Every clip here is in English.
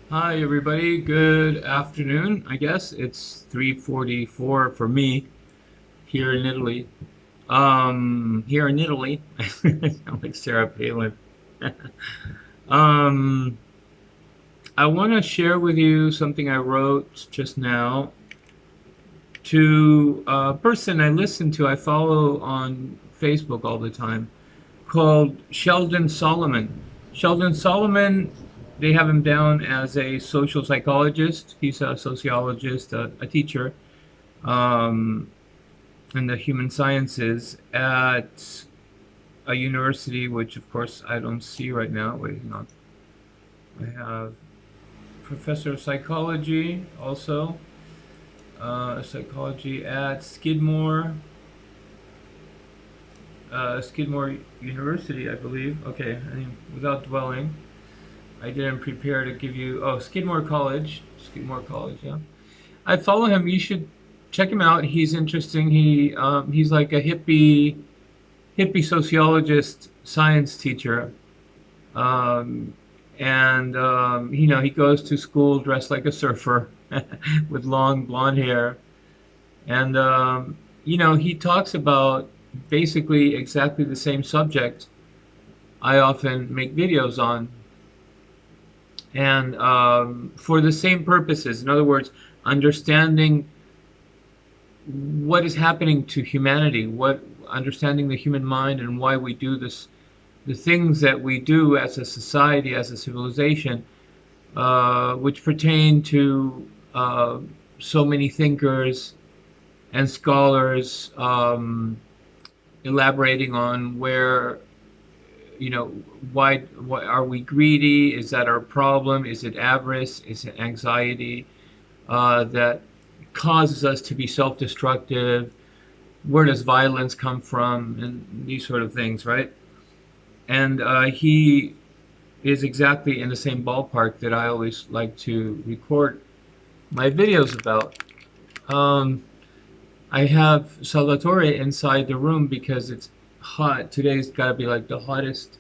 Hi everybody, good afternoon. I guess it's 3:44 for me here in Italy. Here in Italy, I sound like Sarah Palin. um, I want to share with you something I wrote just now to a person I listen to, I follow on Facebook all the time, called Sheldon Solomon. Sheldon Solomon, they have him down as a social psychologist. He's a sociologist, a teacher um, in the human sciences at a university, which of course I don't see right now. Wait, hang on. I have professor of psychology also, psychology at Skidmore University, I believe. Okay, I mean, without dwelling. I didn't prepare to give you. Oh, Skidmore College. Skidmore College, yeah. I follow him. You should check him out. He's interesting. He's like a hippie sociologist, science teacher, um, and he goes to school dressed like a surfer with long blonde hair, and he talks about basically exactly the same subject I often make videos on, and for the same purposes. In other words, understanding what is happening to humanity, what understanding the human mind and why we do this, the things that we do as a society, as a civilization, which pertain to so many thinkers and scholars elaborating on where why are we greedy? Is that our problem? Is it avarice? Is it anxiety that causes us to be self-destructive? Where does violence come from? And these sort of things, right? And he is exactly in the same ballpark that I always like to record my videos about. Um, I have Salvatore inside the room because it's hot. Today's got to be like the hottest.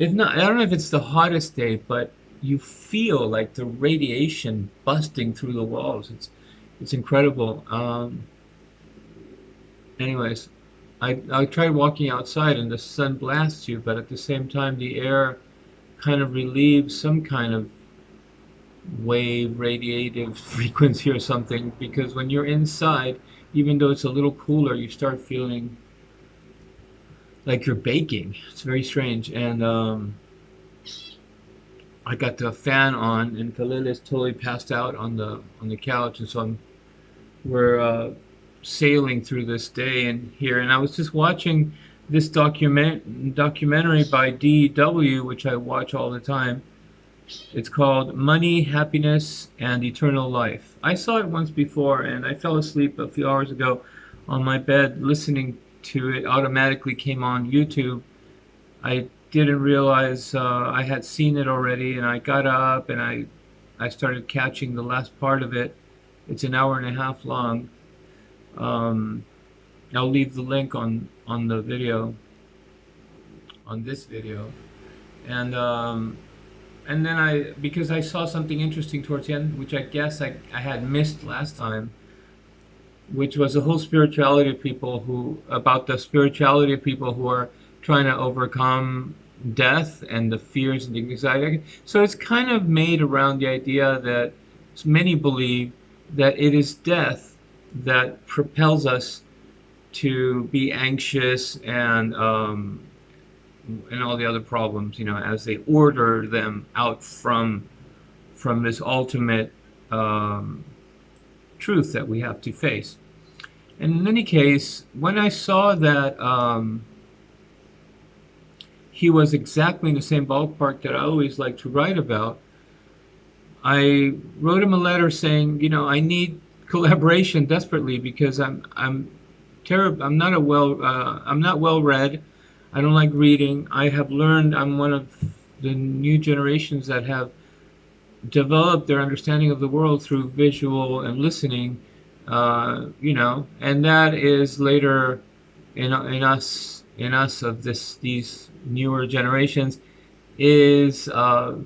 If not, I don't know if it's the hottest day, but you feel like the radiation busting through the walls. It's incredible. Anyways, I tried walking outside and the sun blasts you, but at the same time the air kind of relieves some kind of wave radiative frequency or something, because when you're inside, even though it's a little cooler, you start feeling like you're baking. It's very strange. And I got the fan on, and Khalil is totally passed out on the couch, and so we're sailing through this day and here. And I was just watching this documentary by DW, which I watch all the time. It's called Money, Happiness, and Eternal Life. I saw it once before, and I fell asleep a few hours ago on my bed listening to it. Automatically came on YouTube. I didn't realize I had seen it already, and I got up and I started catching the last part of it. It's an hour and a half long. Um, I'll leave the link on the video, on this video, and then because I saw something interesting towards the end, which I guess I had missed last time, which was the whole spirituality of people who, about the spirituality of people who are trying to overcome death and the fears and the anxiety. So it's kind of made around the idea that many believe that it is death that propels us to be anxious and all the other problems, as they order them out from this ultimate um, truth that we have to face. And in any case, when I saw that he was exactly in the same ballpark that I always like to write about, I wrote him a letter saying, I need collaboration desperately because I'm terrible. I'm not well read. I don't like reading. I have learned I'm one of the new generations that have developed their understanding of the world through visual and listening, and that is later in us of these newer generations. is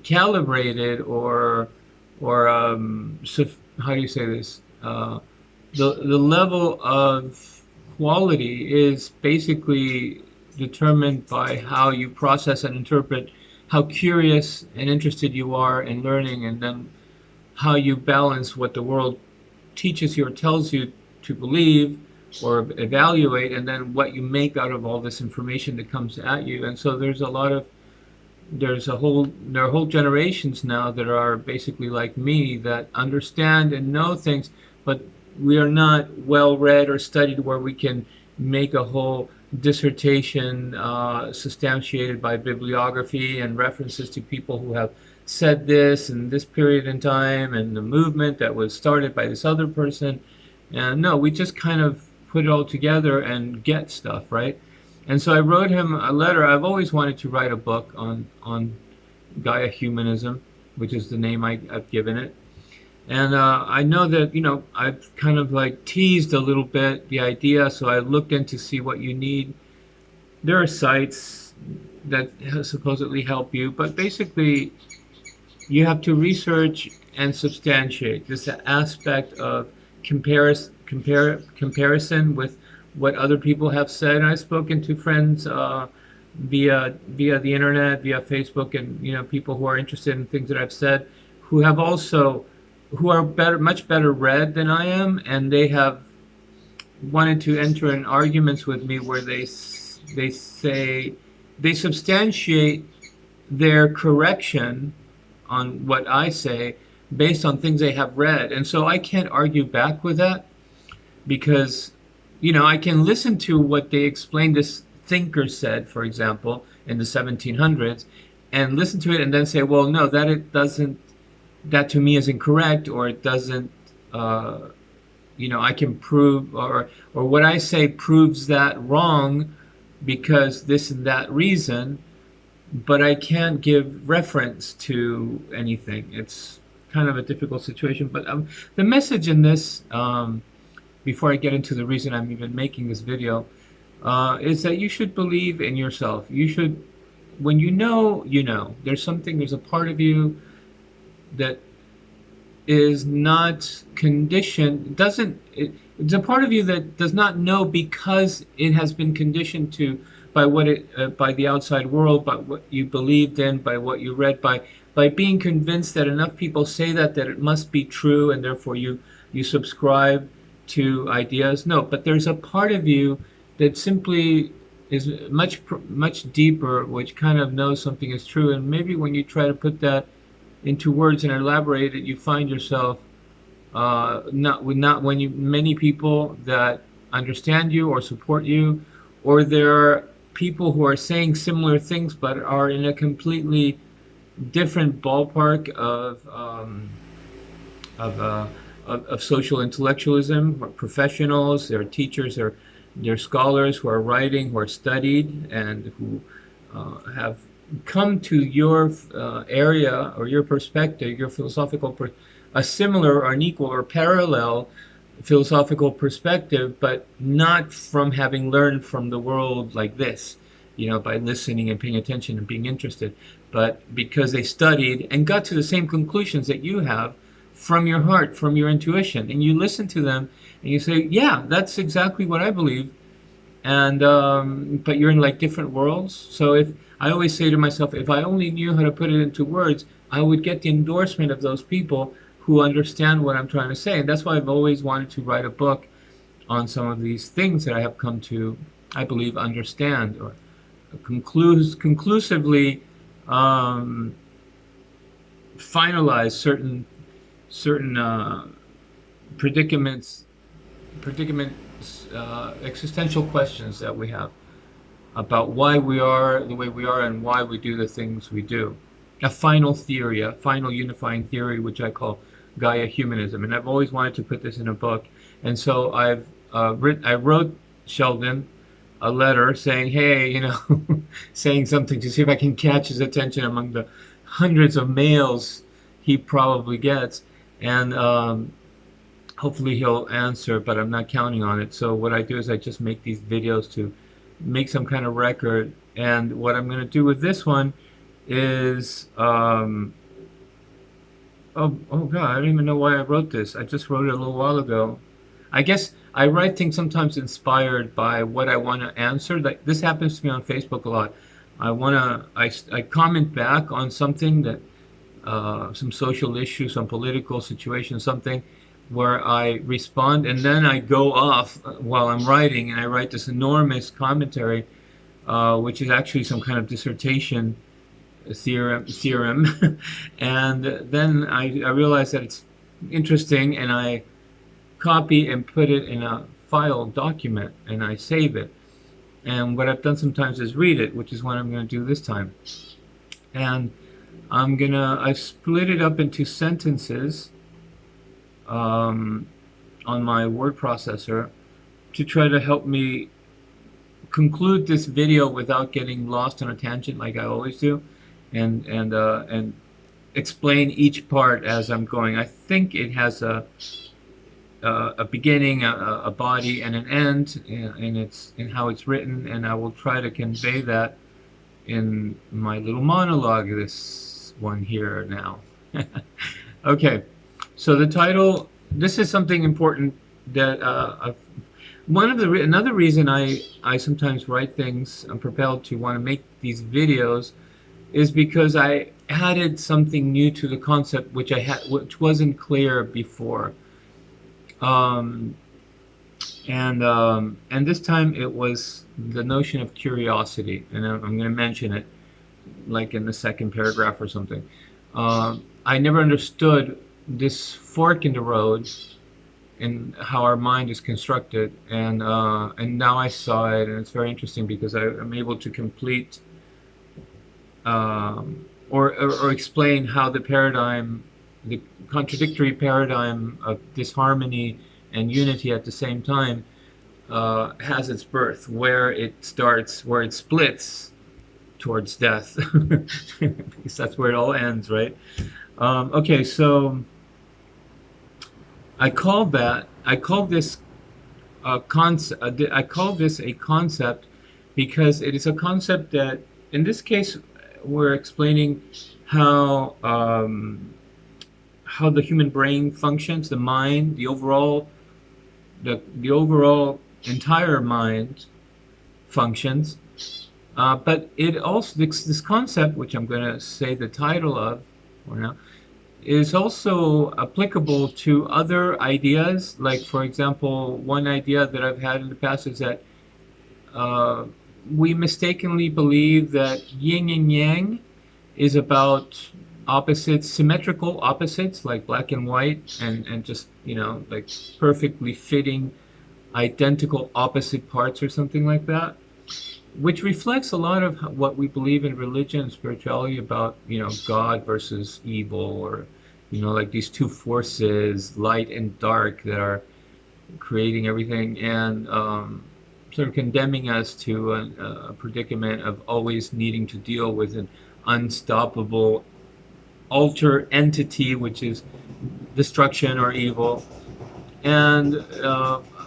calibrated or how do you say this? The level of quality is basically determined by how you process and interpret, how curious and interested you are in learning, and then how you balance what the world teaches you or tells you to believe or evaluate, and then what you make out of all this information that comes at you. And so there are whole generations now that are basically like me, that understand and know things, but we are not well read or studied where we can make a whole dissertation substantiated by bibliography and references to people who have said this in this period in time and the movement that was started by this other person. And no, we just kind of put it all together and get stuff, right? And so I wrote him a letter. I've always wanted to write a book on Gaia humanism, which is the name I've given it. And I know that, I've kind of like teased a little bit the idea, so I looked in to see what you need. There are sites that supposedly help you, but basically you have to research and substantiate this aspect of comparison with what other people have said. And I've spoken to friends via the internet, via Facebook, and people who are interested in things that I've said, who are much better read than I am, and they have wanted to enter in arguments with me where they say they substantiate their correction on what I say based on things they have read. And so I can't argue back with that, because I can listen to what they explained this thinker said, for example, in the 1700s, and listen to it and then say, well, no, that to me is incorrect, or it doesn't, I can prove, or what I say proves that wrong because this and that reason, but I can't give reference to anything. It's kind of a difficult situation. But the message in this, before I get into the reason I'm even making this video, is that you should believe in yourself. You should, when there's a part of you that is not conditioned, it's a part of you that does not know because it has been conditioned to by by the outside world, by what you believed in, by what you read, by being convinced that enough people say that it must be true, and therefore you subscribe to ideas. No, but there's a part of you that simply is much deeper, which kind of knows something is true. And maybe when you try to put that into words and elaborate it, you find yourself many people that understand you or support you, or there are people who are saying similar things but are in a completely different ballpark of social intellectualism, or professionals, they're teachers, they're scholars who are writing, who are studied, and who have come to your area or your perspective, your philosophical, a similar or an equal or parallel philosophical perspective, but not from having learned from the world like this, by listening and paying attention and being interested, but because they studied and got to the same conclusions that you have from your heart, from your intuition, and you listen to them and you say, yeah, that's exactly what I believe. And but you're in like different worlds. So if I always say to myself, if I only knew how to put it into words, I would get the endorsement of those people who understand what I'm trying to say. And that's why I've always wanted to write a book on some of these things that I have come to, I believe, understand, or conclusively finalize certain predicaments, existential questions that we have about why we are the way we are and why we do the things we do. A final theory, a final unifying theory, which I call Gaia humanism. And I've always wanted to put this in a book. And so I wrote Sheldon a letter saying, hey, saying something to see if I can catch his attention among the hundreds of mails he probably gets. And hopefully he'll answer, but I'm not counting on it. So what I do is I just make these videos to make some kind of record. And what I'm going to do with this one is oh God, I don't even know why I wrote this. I just wrote it a little while ago. I guess I write things sometimes inspired by what I want to answer. Like this happens to me on Facebook a lot. I comment back on something that some social issue, some political situation, something where I respond, and then I go off while I'm writing, and I write this enormous commentary, which is actually some kind of dissertation theorem, and then I realize that it's interesting, and I copy and put it in a file document, and I save it. And what I've done sometimes is read it, which is what I'm going to do this time. And I split it up into sentences on my word processor to try to help me conclude this video without getting lost on a tangent like I always do, and explain each part as I'm going. I think it has a beginning, a body, and an end, in how it's written, and I will try to convey that in my little monologue, this one here now. Okay, so the title, this is something important that another reason I sometimes write things, I'm propelled to want to make these videos, is because I added something new to the concept which wasn't clear before. And this time it was the notion of curiosity, and I'm going to mention it like in the second paragraph or something. I never understood this fork in the road in how our mind is constructed, and now I saw it, and it's very interesting because I'm able to complete or explain how the contradictory paradigm of disharmony and unity at the same time has its birth, where it splits towards death, because that's where it all ends, right? Okay, so I call this a concept because it is a concept that, in this case, we're explaining how the human brain functions, the mind, the overall entire mind functions. But it also, this concept, which I'm going to say the title of for now, is also applicable to other ideas. Like, for example, one idea that I've had in the past is that we mistakenly believe that yin and yang is about opposites, symmetrical opposites, like black and white, and just, like perfectly fitting identical opposite parts or something like that, which reflects a lot of what we believe in religion and spirituality about, God versus evil, or, like these two forces, light and dark, that are creating everything, and sort of condemning us to a predicament of always needing to deal with an unstoppable alter entity, which is destruction or evil. And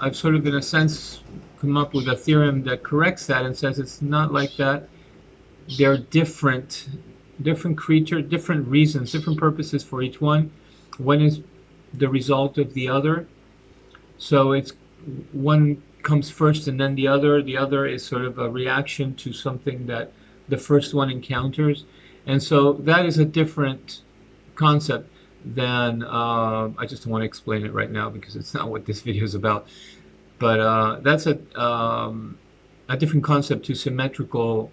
I've sort of, in a sense, come up with a theorem that corrects that and says it's not like that. They're different creatures, different reasons, different purposes for each one. One is the result of the other. So it's one comes first and then the other. The other is sort of a reaction to something that the first one encounters. And so that is a different concept than, I just don't want to explain it right now because it's not what this video is about. But that's a different concept to symmetrical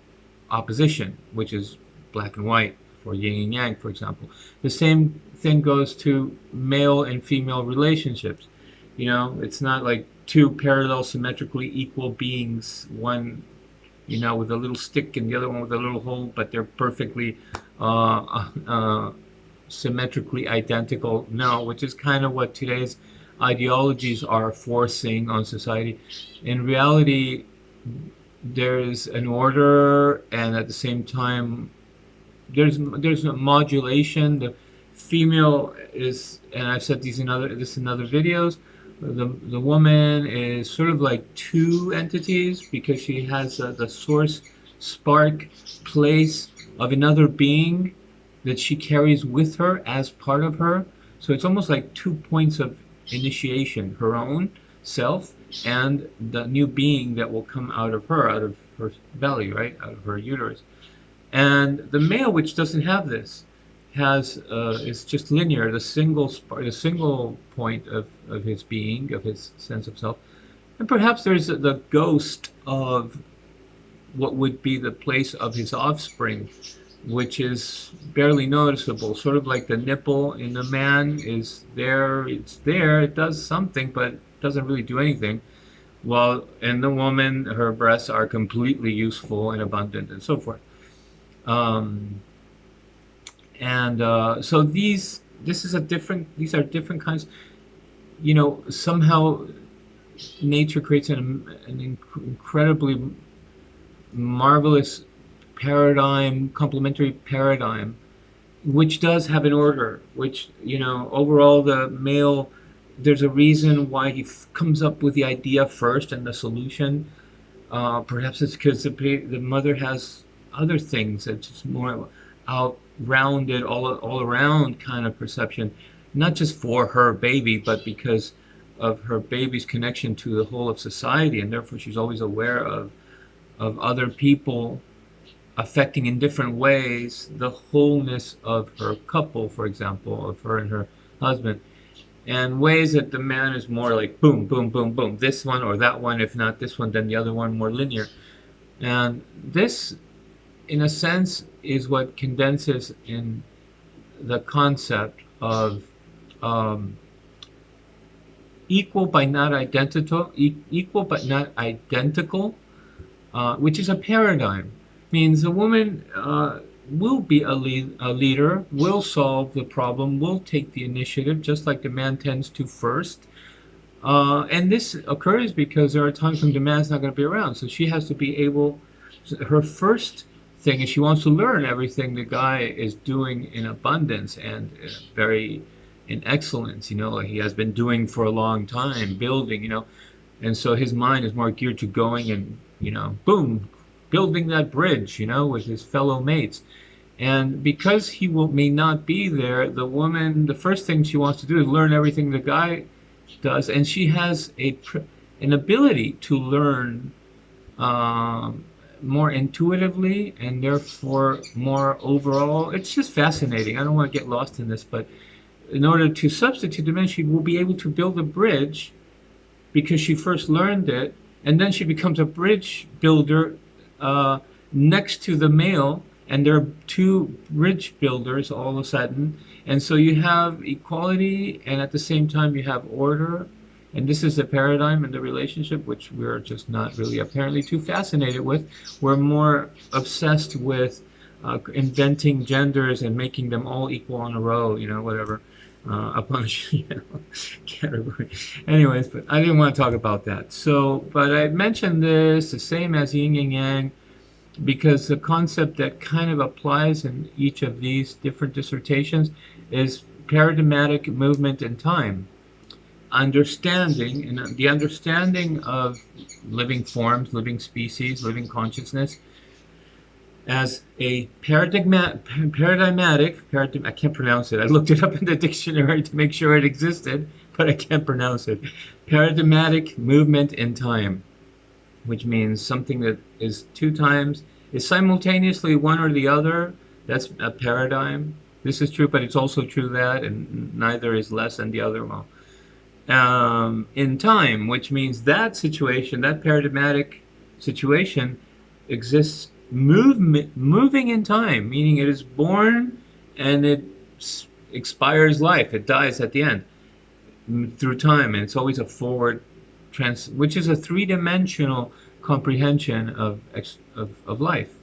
opposition, which is black and white, for yin and yang, for example. The same thing goes to male and female relationships. It's not like two parallel, symmetrically equal beings, one with a little stick and the other one with a little hole, but they're perfectly symmetrically identical. No, which is kind of what today's ideologies are forcing on society. In reality, there's an order, and at the same time, there's a modulation. The female is, and I've said this in other videos, the woman is sort of like two entities because she has the source, spark, place, of another being that she carries with her as part of her. So it's almost like 2 points of initiation: her own self and the new being that will come out of her belly, right, out of her uterus. And the male, which doesn't have this, has is just linear, the single point of his being, of his sense of self. And perhaps there's the ghost of what would be the place of his offspring, which is barely noticeable, sort of like the nipple in the man is there, it's there, it does something, but it doesn't really do anything. While in the woman, her breasts are completely useful and abundant and so forth. Um, so these are different kinds. Somehow nature creates an incredibly marvelous paradigm, complementary paradigm, which does have an order, which, overall the male, there's a reason why he comes up with the idea first and the solution. Perhaps it's because the mother has other things that's just more out-rounded, all around kind of perception, not just for her baby, but because of her baby's connection to the whole of society, and therefore she's always aware of other people affecting in different ways the wholeness of her couple, for example, of her and her husband, and ways that the man is more like boom, boom, boom, boom, this one or that one, if not this one, then the other one, more linear. And this, in a sense, is what condenses in the concept of equal but not identical, which is a paradigm. Means a woman will be a leader, will solve the problem, will take the initiative, just like the man tends to first. And this occurs because there are times when the man's not going to be around. So she has to be able, her first thing is she wants to learn everything the guy is doing in abundance and very in excellence, like he has been doing for a long time, building, and so his mind is more geared to going and, boom, building that bridge, with his fellow mates. And because he may not be there, the woman, the first thing she wants to do is learn everything the guy does, and she has an ability to learn more intuitively and therefore more overall. It's just fascinating. I don't want to get lost in this, but in order to substitute the man, she will be able to build a bridge because she first learned it, and then she becomes a bridge builder next to the male, and there are two bridge builders all of a sudden. And so you have equality, and at the same time you have order. And this is the paradigm in the relationship, which we're just not really apparently too fascinated with. We're more obsessed with inventing genders and making them all equal on a row, whatever, upon category. Anyways, but I didn't want to talk about that. So, but I mentioned this, the same as yin and yang, because the concept that kind of applies in each of these different dissertations is paradigmatic movement in time. Understanding, and the understanding of living forms, living species, living consciousness as a paradigmatic, I can't pronounce it. I looked it up in the dictionary to make sure it existed, but I can't pronounce it. Paradigmatic movement in time, which means something that is is simultaneously one or the other. That's a paradigm. This is true, but it's also true that, and neither is less than the other. Well, in time, which means that situation, that paradigmatic situation, exists moving in time, meaning it is born and it expires life. It dies at the end through time, and it's always a forward which is a three-dimensional comprehension of life.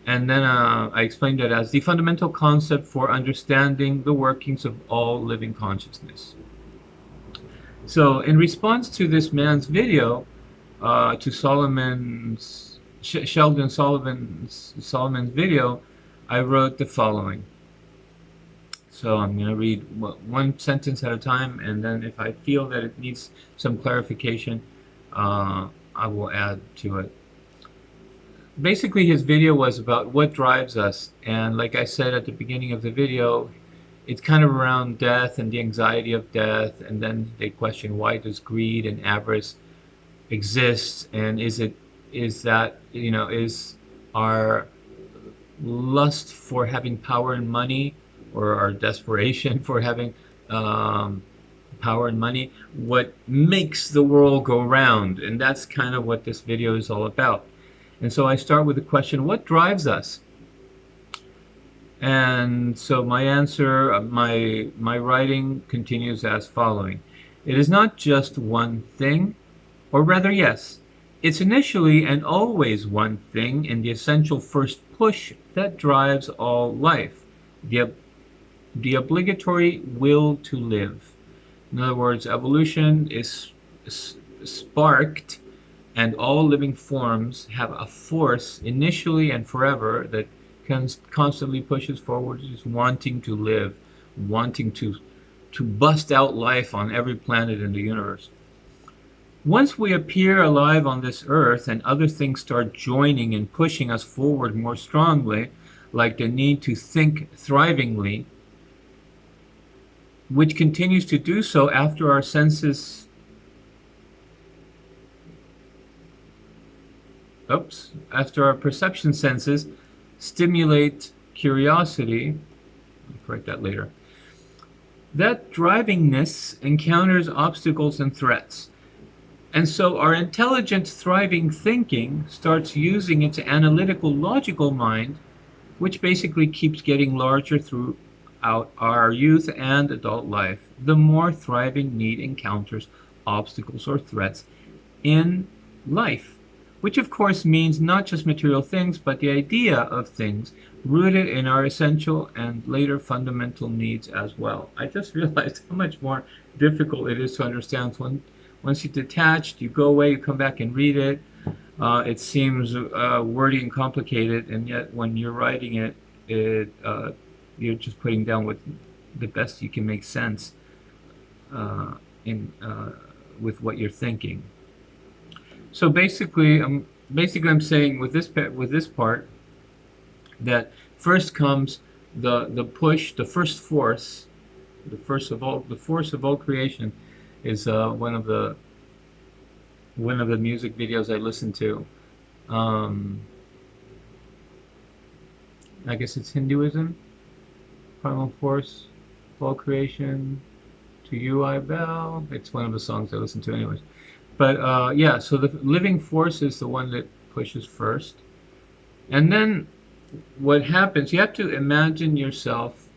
And then I explained that as the fundamental concept for understanding the workings of all living consciousness. So in response to this man's video, to Sheldon Solomon's video, I wrote the following. So I'm going to read one sentence at a time, and then if I feel that it needs some clarification, I will add to it. basically his video was about what drives us, and like I said at the beginning of the video, it's kind of around death and the anxiety of death, and then they question why does greed and avarice exist, and is that, is our lust for having power and money, or our desperation for having um, power and money, what makes the world go round? And that's kind of what this video is all about. And so I start with the question, what drives us? And so my answer, my writing continues as following. It is not just one thing, or rather, yes, it's initially and always one thing in the essential first push that drives all life, the, the obligatory will to live. In other words, evolution is sparked, and all living forms have a force initially and forever that constantly pushes forward, just wanting to live, wanting to bust out life on every planet in the universe. Once we appear alive on this earth and other things start joining and pushing us forward more strongly, like the need to think thrivingly, which continues to do so after our senses, after our perception senses stimulate curiosity, I'll correct that later, that drivingness encounters obstacles and threats. And so our intelligent, thriving thinking starts using its analytical, logical mind, which basically keeps getting larger throughout our youth and adult life. The more thriving need encounters obstacles or threats in life, which of course means not just material things, but the idea of things rooted in our essential and later fundamental needs as well. I just realized how much more difficult it is to understand once you're detached, you go away, you come back and read it. It seems wordy and complicated, and yet when you're writing it, you're just putting down what the best you can make sense in with what you're thinking. So basically, I'm saying with this part that first comes the push, the first force, the force of all creation is one of the music videos I listen to. I guess it's Hinduism. Primal force of all creation, to you I bow. It's one of the songs I listen to, anyways. But yeah, so the living force is the one that pushes first, and then what happens? You have to imagine yourself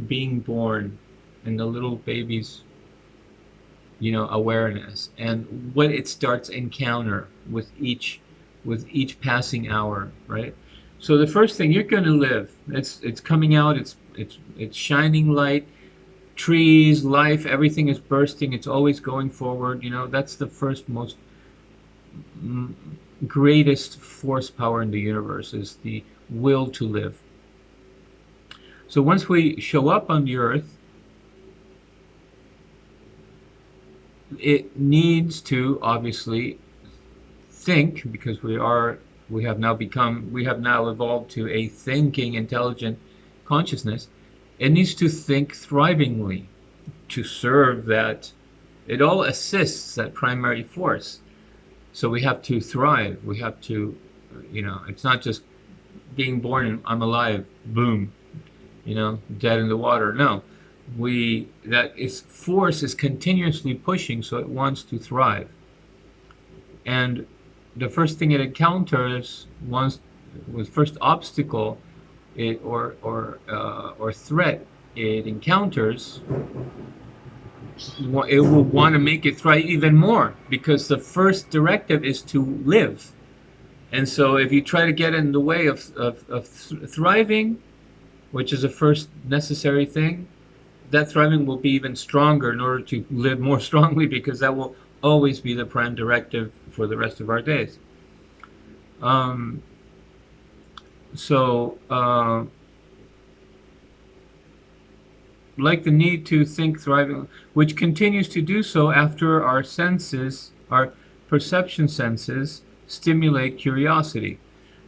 being born in the little baby's awareness, and what it starts encounter with each passing hour, right? So the first thing, you're going to live, it's coming out, it's shining light, trees, life, everything is bursting, it's always going forward. That's the first most greatest force power in the universe, is the will to live. So once we show up on the earth, it needs to obviously think, because we have now evolved to a thinking, intelligent consciousness. It needs to think thrivingly to serve that. It all assists that primary force. So we have to thrive. We have to, it's not just being born and I'm alive, boom, dead in the water. No. Force is continuously pushing, so it wants to thrive. And the first thing it encounters, first obstacle or threat it encounters, it will want to make it thrive even more, because the first directive is to live. And so if you try to get in the way of thriving, which is the first necessary thing, that thriving will be even stronger in order to live more strongly, because that will always be the prime directive for the rest of our days. Like the need to think thriving, which continues to do so after our senses, our perception senses, stimulate curiosity.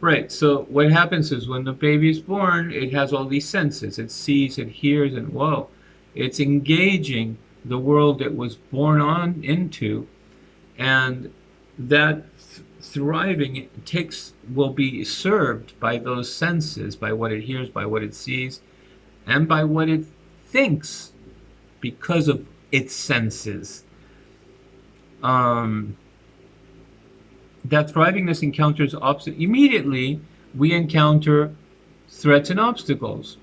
Right. So what happens is when the baby is born, it has all these senses. It sees, it hears, and whoa, it's engaging the world it was born on into, and that thriving takes will be served by those senses, by what it hears, by what it sees, and by what it thinks because of its senses. Um, that thrivingness encounters immediately. We encounter threats and obstacles.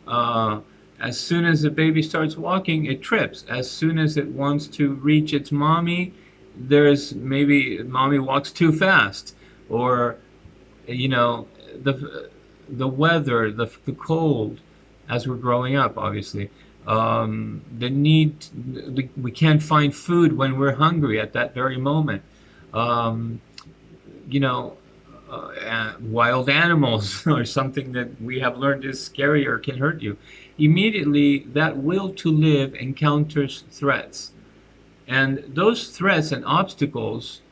Uh, as soon as the baby starts walking, it trips. As soon as it wants to reach its mommy, there's maybe mommy walks too fast, or you know, the weather, the cold, as we're growing up, obviously. The need, we can't find food when we're hungry at that very moment. Um, you know, wild animals or something that we have learned is scary or can hurt you. Immediately, that will to live encounters threats. And those threats and obstacles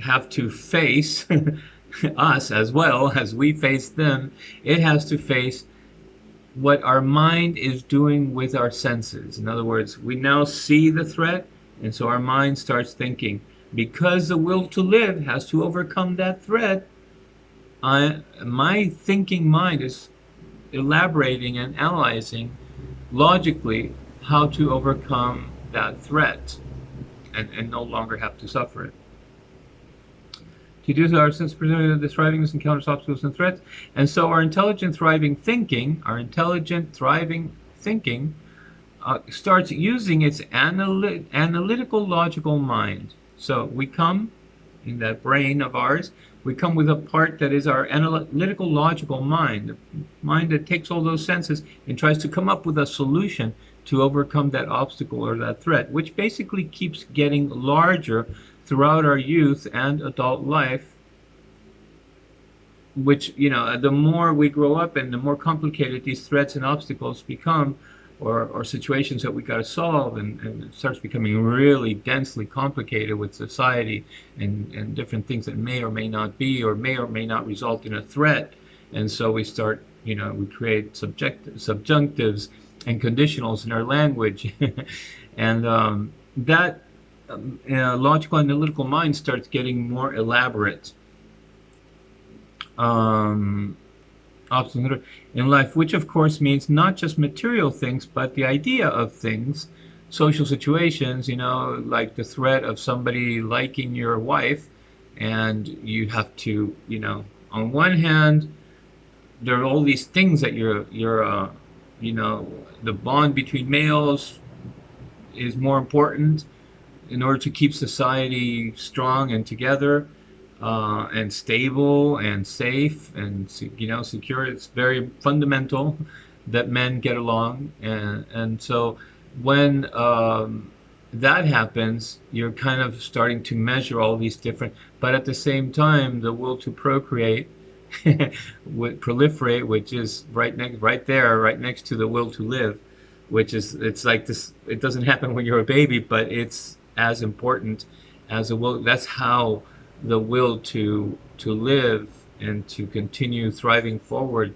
have to face us as well as we face them. It has to face what our mind is doing with our senses. In other words, we now see the threat, and so our mind starts thinking, because the will to live has to overcome that threat, my thinking mind is elaborating and analyzing logically how to overcome that threat and no longer have to suffer it. To do so, our sense of the thrivingness encounters obstacles and threats, and so our intelligent, thriving thinking, starts using its analytical, logical mind. So we come in that brain of ours, we come with a part that is our analytical, logical mind, the mind that takes all those senses and tries to come up with a solution to overcome that obstacle or that threat, which basically keeps getting larger throughout our youth and adult life, which, the more we grow up and the more complicated these threats and obstacles become, or situations that we got to solve, and it starts becoming really densely complicated with society and different things that may or may not be or may not result in a threat. And so we start, we create subjunctives and conditionals in our language. And that logical analytical mind starts getting more elaborate. Obstacles in life, which of course means not just material things, but the idea of things, social situations, like the threat of somebody liking your wife, and you have to, on one hand, there are all these things that the bond between males is more important in order to keep society strong and together. And stable and safe and secure. It's very fundamental that men get along, and so when that happens, you're kind of starting to measure all these different. But at the same time, the will to procreate, would proliferate, which is right next to the will to live, which is it's like this. It doesn't happen when you're a baby, but it's as important as a will. That's how the will to live and to continue thriving forward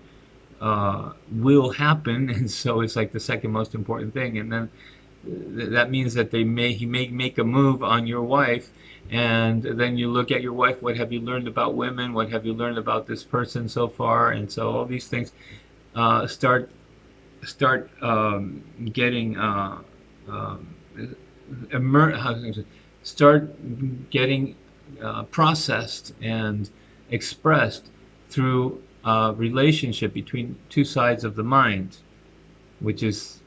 will happen, and so it's like the second most important thing. And then that means that he may make a move on your wife, and then you look at your wife. What have you learned about women? What have you learned about this person so far? And so all these things start getting start getting processed and expressed through a relationship between two sides of the mind, which is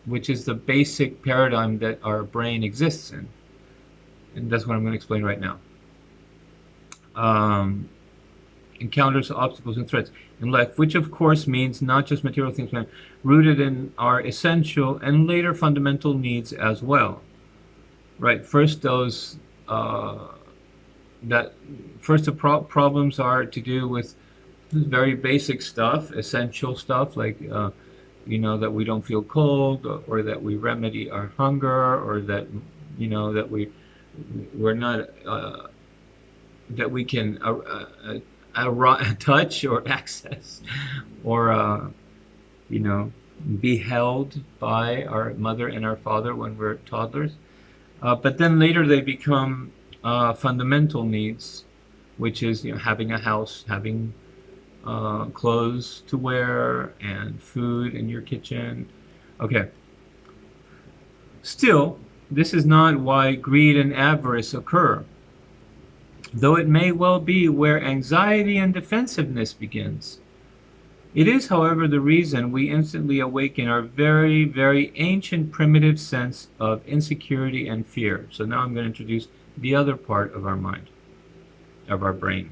the basic paradigm that our brain exists in. And that's what I'm going to explain right now. Encounters, obstacles, and threats in life, which of course means not just material things, but rooted in our essential and later fundamental needs as well. Right, first those problems are to do with very basic stuff, essential stuff, like that we don't feel cold, or that we remedy our hunger, or that that we can touch or access or you know, be held by our mother and our father when we're toddlers. But then later they become fundamental needs, which is, you know, having a house, having clothes to wear, and food in your kitchen. Okay. Still, this is not why greed and avarice occur, though it may well be where anxiety and defensiveness begins. It is, however, the reason we instantly awaken our very, very ancient primitive sense of insecurity and fear. So now I'm going to introduce the other part of our mind, of our brain.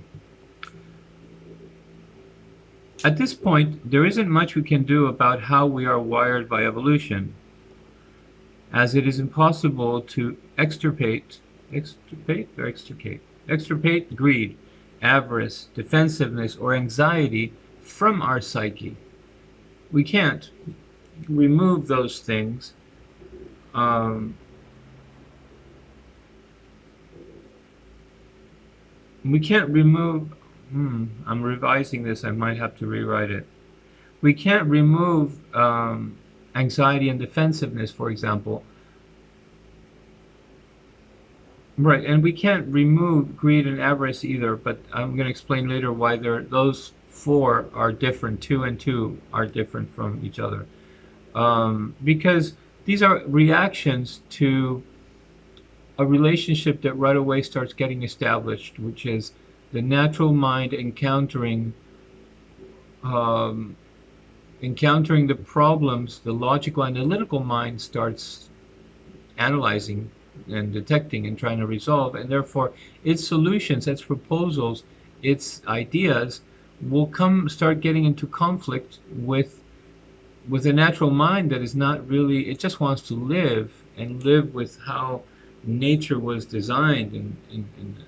At this point, there isn't much we can do about how we are wired by evolution, as it is impossible to extirpate greed, avarice, defensiveness, or anxiety from our psyche. We can't remove those things. We can't remove. I'm revising this. I might have to rewrite it. We can't remove anxiety and defensiveness, for example. Right, and we can't remove greed and avarice either, but I'm going to explain later why those four are different. 2 and 2 are different from each other. Because these are reactions to a relationship that right away starts getting established, which is the natural mind encountering the problems. The logical analytical mind starts analyzing and detecting and trying to resolve, and therefore its solutions, its proposals, its ideas will start getting into conflict with a natural mind that is not really, it just wants to live and live with how nature was designed in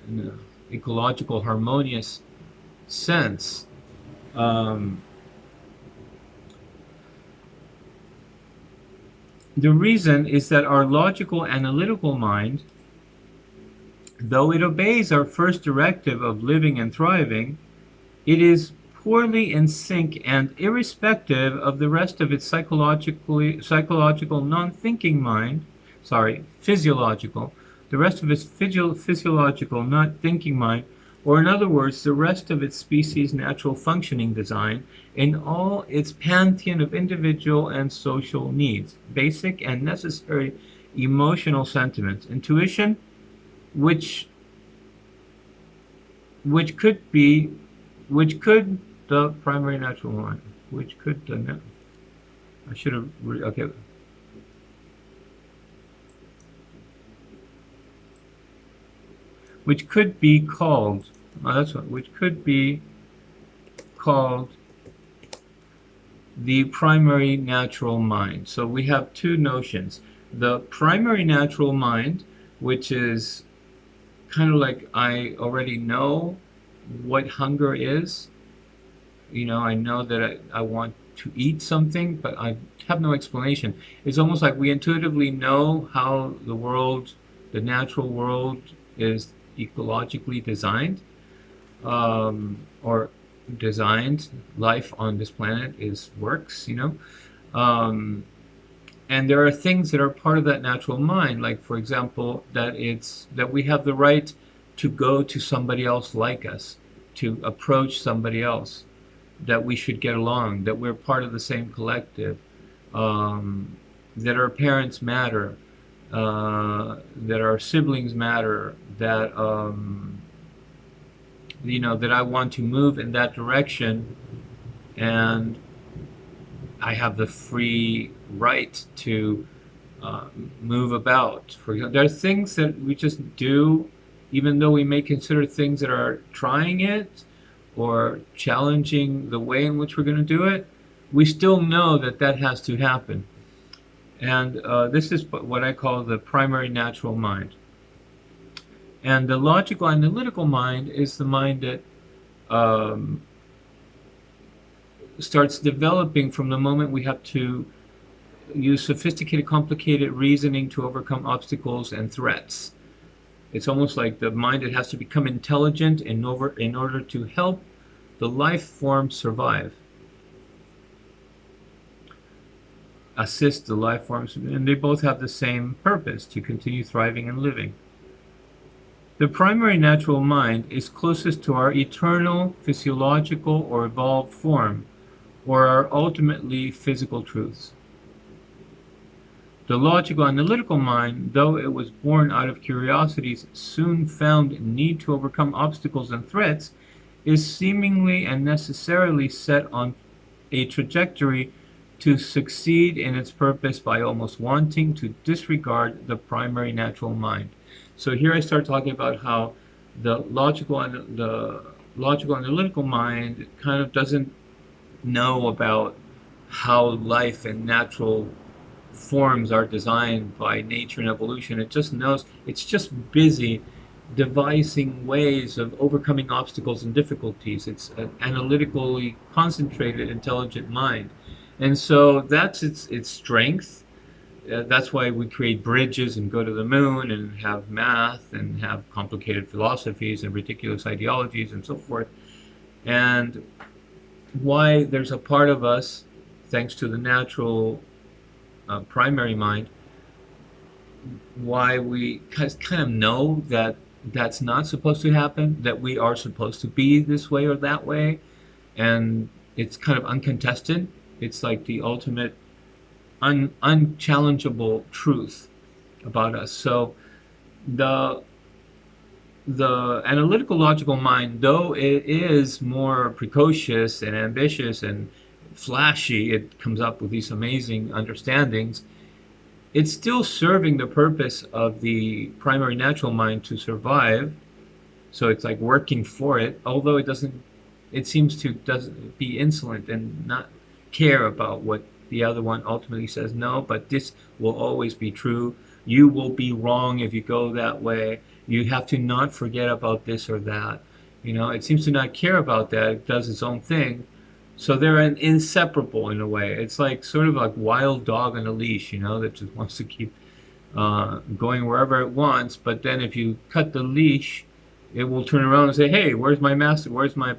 an ecological harmonious sense. The reason is that our logical analytical mind, though it obeys our first directive of living and thriving, it is poorly in sync and irrespective of the rest of its psychological non-thinking mind, physiological, the rest of its physiological not thinking mind, or in other words, the rest of its species' natural functioning design in all its pantheon of individual and social needs, basic and necessary emotional sentiments, intuition, which could the primary natural mind, which could be called, which could be called the primary natural mind. So we have two notions. The primary natural mind, which is kind of like, I already know what hunger is. You know, I know that I want to eat something, but I have no explanation. It's almost like we intuitively know how the world, the natural world, is ecologically designed, or designed. Life on this planet works, you know. And there are things that are part of that natural mind, like, for example, that we have the right to go to somebody else like us, to approach somebody else, that we should get along, that we're part of the same collective, that our parents matter, that our siblings matter, that you know, that I want to move in that direction, and I have the free right to move about. For example, there are things that we just do, even though we may consider things that are trying it or challenging the way in which we're going to do it, we still know that that has to happen. And this is what I call the primary natural mind. And the logical analytical mind is the mind that starts developing from the moment we have to use sophisticated, complicated reasoning to overcome obstacles and threats. It's almost like the mind that has to become intelligent in order to help the life forms survive, assist the life forms, and they both have the same purpose, to continue thriving and living. The primary natural mind is closest to our eternal, physiological, or evolved form, or our ultimately physical truths. The logical analytical mind, though it was born out of curiosities, soon found need to overcome obstacles and threats, is seemingly and necessarily set on a trajectory to succeed in its purpose by almost wanting to disregard the primary natural mind. So here I start talking about how the logical analytical mind kind of doesn't know about how life and natural forms are designed by nature and evolution. It just knows, it's just busy devising ways of overcoming obstacles and difficulties. It's an analytically concentrated, intelligent mind. And so that's its strength. That's why we create bridges and go to the moon and have math and have complicated philosophies and ridiculous ideologies and so forth. And why there's a part of us, thanks to the natural primary mind, why we kind of know that that's not supposed to happen, that we are supposed to be this way or that way, and it's kind of uncontested. It's like the ultimate unchallengeable truth about us. So the analytical logical mind, though it is more precocious and ambitious and flashy, it comes up with these amazing understandings, it's still serving the purpose of the primary natural mind to survive. So it's like working for it, although it seems to doesn't be insolent and not care about what the other one ultimately says. No, but this will always be true. You will be wrong if you go that way. You have to not forget about this or that. It seems to not care about that. It does its own thing. So they're inseparable in a way. It's like sort of like wild dog on a leash, that just wants to keep going wherever it wants. But then if you cut the leash, it will turn around and say, "Hey, where's my master? Where's my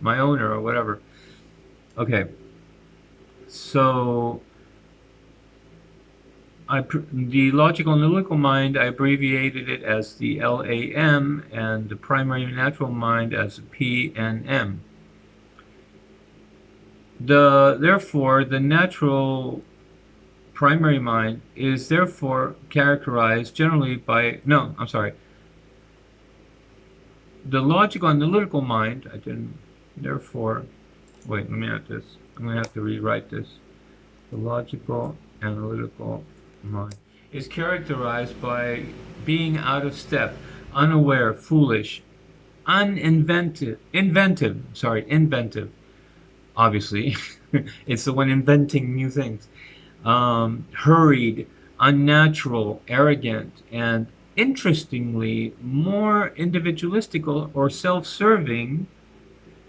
owner?" or whatever. Okay. So the logical analytical mind, I abbreviated it as the LAM, and the primary natural mind as PNM. Therefore, the natural primary mind is therefore characterized generally by, no, I'm sorry. The logical analytical mind, therefore, wait, let me add this. I'm going to have to rewrite this. The logical analytical mind is characterized by being out of step, unaware, foolish, inventive, obviously. It's the one inventing new things. Hurried, unnatural, arrogant, and interestingly, more individualistic or self-serving,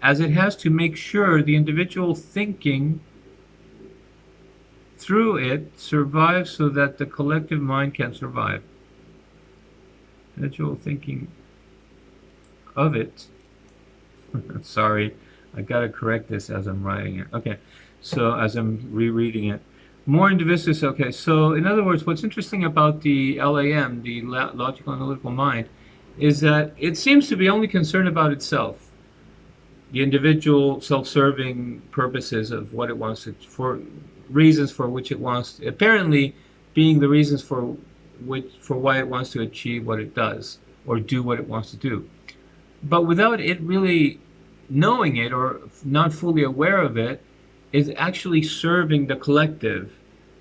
as it has to make sure the individual thinking through it survives so that the collective mind can survive. Individual thinking of it. Sorry, I gotta correct this as I'm writing it. Okay, so as I'm rereading it. More individualist. Okay, so in other words, what's interesting about the LAM, the logical analytical mind, is that it seems to be only concerned about itself. The individual self-serving purposes of what it wants to, for reasons for which it wants, apparently being the reasons for why it wants to achieve what it does or do what it wants to do. But without it really knowing it or not fully aware of it, is actually serving the collective.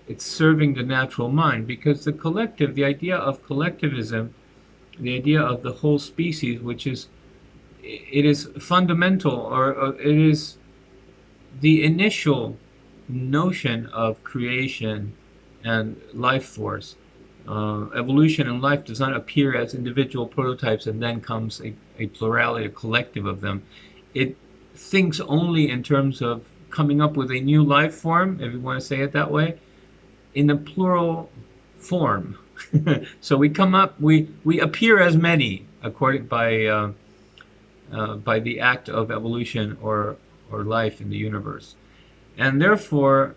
It's serving the natural mind, because the collective, the idea of collectivism, the idea of the whole species, which is, it is fundamental, or it is the initial notion of creation and life force. Evolution and life does not appear as individual prototypes and then comes a plurality, a collective of them. It thinks only in terms of coming up with a new life form, if you want to say it that way, in a plural form. So we come up, we appear as many, according by by the act of evolution or life in the universe. And therefore,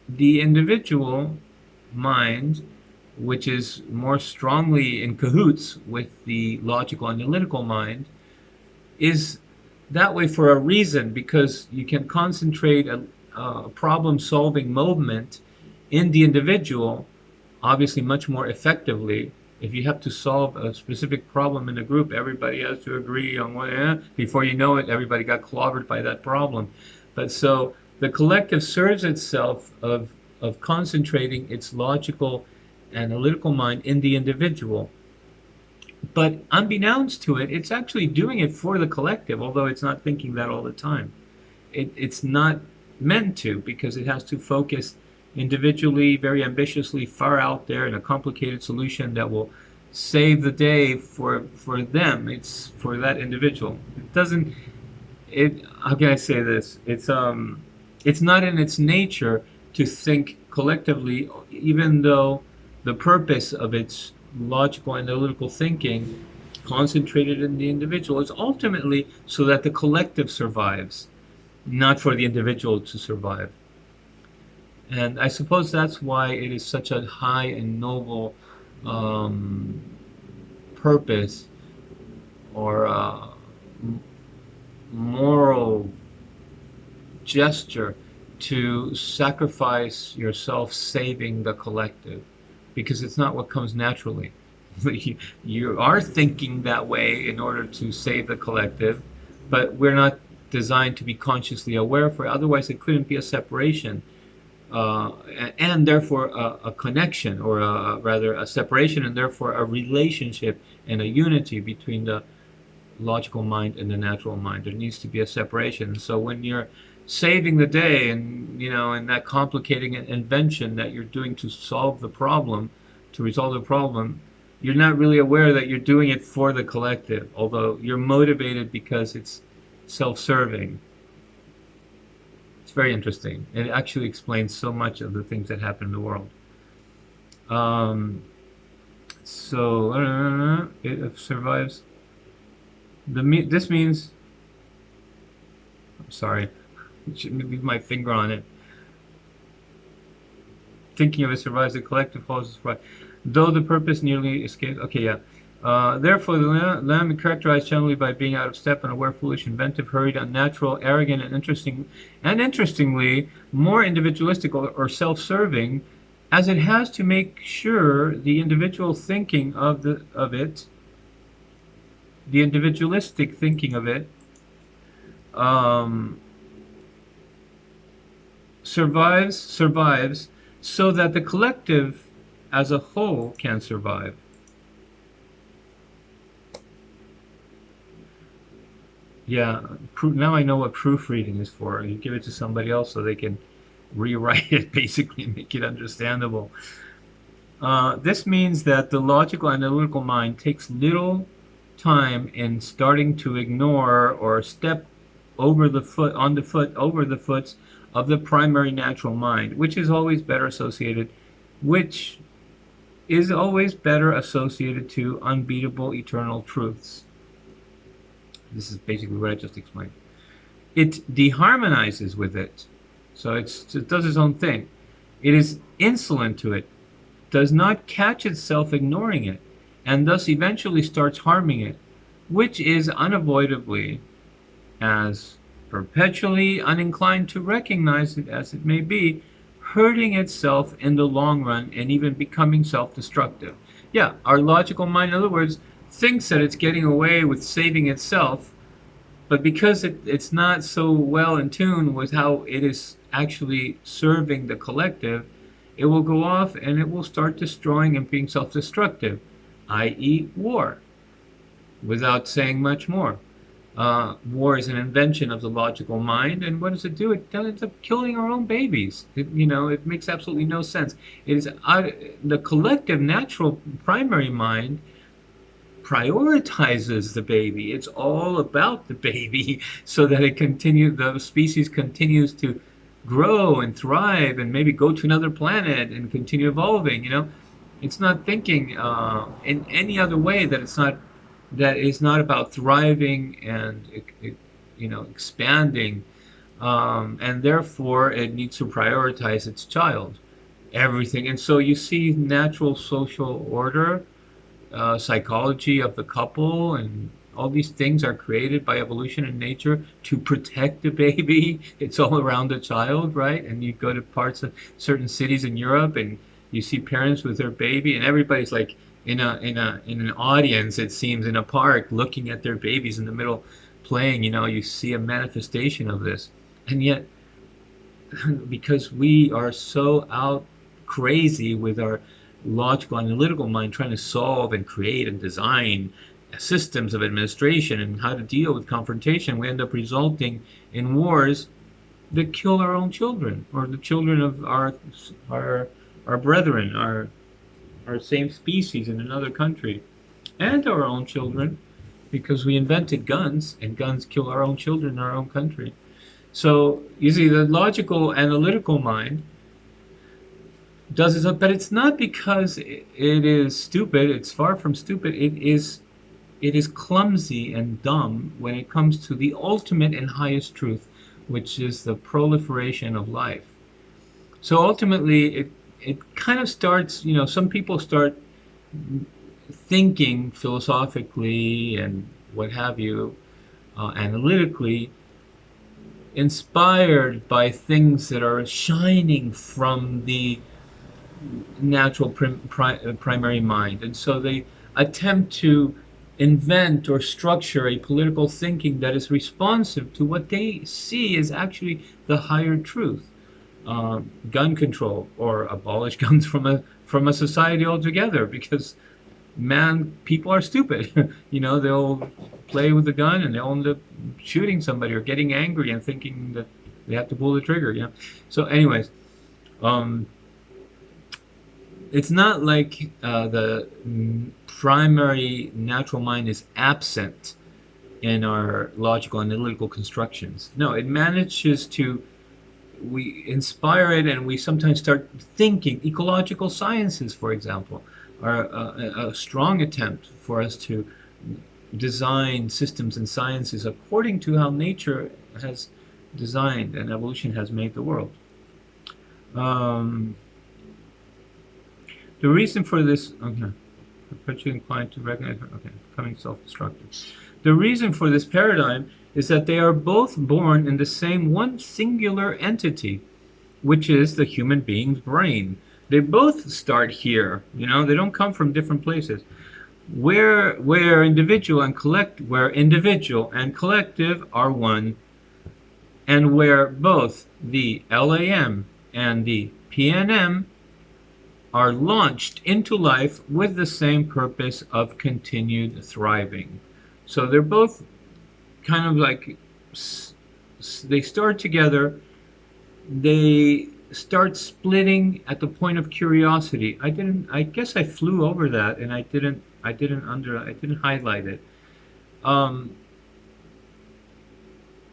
the individual mind, which is more strongly in cahoots with the logical analytical mind, is that way for a reason, because you can concentrate a problem solving movement in the individual obviously much more effectively. If you have to solve a specific problem in a group, everybody has to agree on what, before you know it, everybody got clobbered by that problem. But so the collective serves itself of concentrating its logical, analytical mind in the individual. But unbeknownst to it, it's actually doing it for the collective, although it's not thinking that all the time. It's not meant to, because it has to focus individually, very ambitiously, far out there in a complicated solution that will save the day for them. It's for that individual. It doesn't. It. How can I say this? It's not in its nature to think collectively, even though the purpose of its logical analytical thinking concentrated in the individual is ultimately so that the collective survives, not for the individual to survive. And I suppose that's why it is such a high and noble purpose, or moral gesture, to sacrifice yourself saving the collective, because it's not what comes naturally. You are thinking that way in order to save the collective, but we're not designed to be consciously aware for it. Otherwise it couldn't be a separation, and therefore a connection, or rather a separation, and therefore a relationship and a unity between the logical mind and the natural mind. There needs to be a separation. So when you're saving the day, and in that complicating invention that you're doing to solve the problem, to resolve the problem, you're not really aware that you're doing it for the collective, although you're motivated because it's self-serving. It's very interesting. It actually explains so much of the things that happen in the world. It survives. This means, I'm sorry, I shouldn't leave my finger on it. Thinking of it survives, the collective causes survive. Though the purpose nearly escapes. Okay, yeah. Therefore, the lamb is characterized generally by being out of step, unaware, foolish, inventive, hurried, unnatural, arrogant, and interestingly, more individualistic or self-serving, as it has to make sure the individual thinking of it, the individualistic thinking of it, survives, so that the collective as a whole can survive. Yeah, now I know what proofreading is for. You give it to somebody else so they can rewrite it, basically, make it understandable. This means that the logical analytical mind takes little time in starting to ignore or step over the foot of the primary natural mind, which is always better associated to unbeatable eternal truths. This is basically what I just explained. It deharmonizes with it, so it does its own thing. It is insolent to it, does not catch itself ignoring it, and thus eventually starts harming it, which is unavoidably, as perpetually uninclined to recognize it as it may be, hurting itself in the long run and even becoming self-destructive. Yeah, our logical mind, in other words, thinks that it's getting away with saving itself, but because it's not so well in tune with how it is actually serving the collective, it will go off and it will start destroying and being self-destructive, i.e. war, without saying much more. War is an invention of the logical mind, and what does it do? It ends up killing our own babies. It makes absolutely no sense. It is the collective natural primary mind prioritizes the baby. It's all about the baby, so that the species continues to grow and thrive and maybe go to another planet and continue evolving. It's not thinking in any other way that it's not that is not about thriving and expanding, and therefore it needs to prioritize its child, everything. And so you see natural social order, psychology of the couple, and all these things are created by evolution and nature to protect the baby. It's all around the child, right? And you go to parts of certain cities in Europe, and you see parents with their baby, and everybody's like in an audience, it seems, in a park, looking at their babies in the middle, playing. You see a manifestation of this, and yet because we are so out crazy with our logical analytical mind trying to solve and create and design systems of administration and how to deal with confrontation, we end up resulting in wars that kill our own children or the children of our brethren, our same species in another country, and our own children, because we invented guns, and guns kill our own children in our own country. So you see, the logical analytical mind does it, but it's not because it is stupid. It's far from stupid. It is clumsy and dumb when it comes to the ultimate and highest truth, which is the proliferation of life. So ultimately, it kind of starts. Some people start thinking philosophically and what have you, analytically, inspired by things that are shining from the natural primary mind. And so they attempt to invent or structure a political thinking that is responsive to what they see as actually the higher truth. Gun control, or abolish guns from a society altogether, because people are stupid. They'll play with the gun and they'll end up shooting somebody or getting angry and thinking that they have to pull the trigger. So anyways, it's not like the primary natural mind is absent in our logical analytical constructions. No, it manages to, we inspire it, and we sometimes start thinking. Ecological sciences, for example, are a strong attempt for us to design systems and sciences according to how nature has designed and evolution has made the world. The reason for this, okay, perpetually inclined to recognize, okay, becoming self-destructive. The reason for this paradigm is that they are both born in the same one singular entity, which is the human being's brain. They both start here. They don't come from different places. Where individual and collective are one, and where both the LAM and the PNM are launched into life with the same purpose of continued thriving. So they're both kind of like, they start together, they start splitting at the point of curiosity. I guess I flew over that, and I didn't highlight it.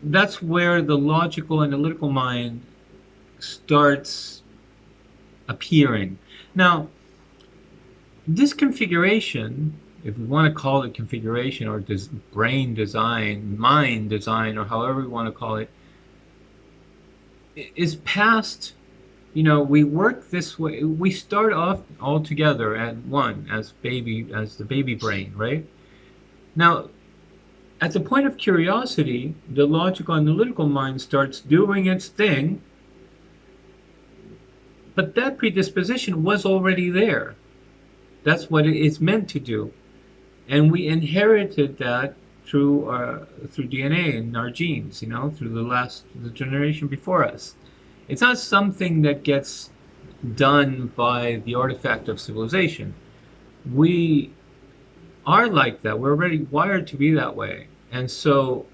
That's where the logical analytical mind starts appearing. Now, this configuration, if we want to call it configuration, or brain design, mind design, or however we want to call it, is past. We work this way. We start off all together at one, as the baby brain, right? Now, at the point of curiosity, the logical analytical mind starts doing its thing, but that predisposition was already there. That's what it's meant to do. And we inherited that through DNA in our genes, through the generation before us. It's not something that gets done by the artifact of civilization. We are like that. We're already wired to be that way. And so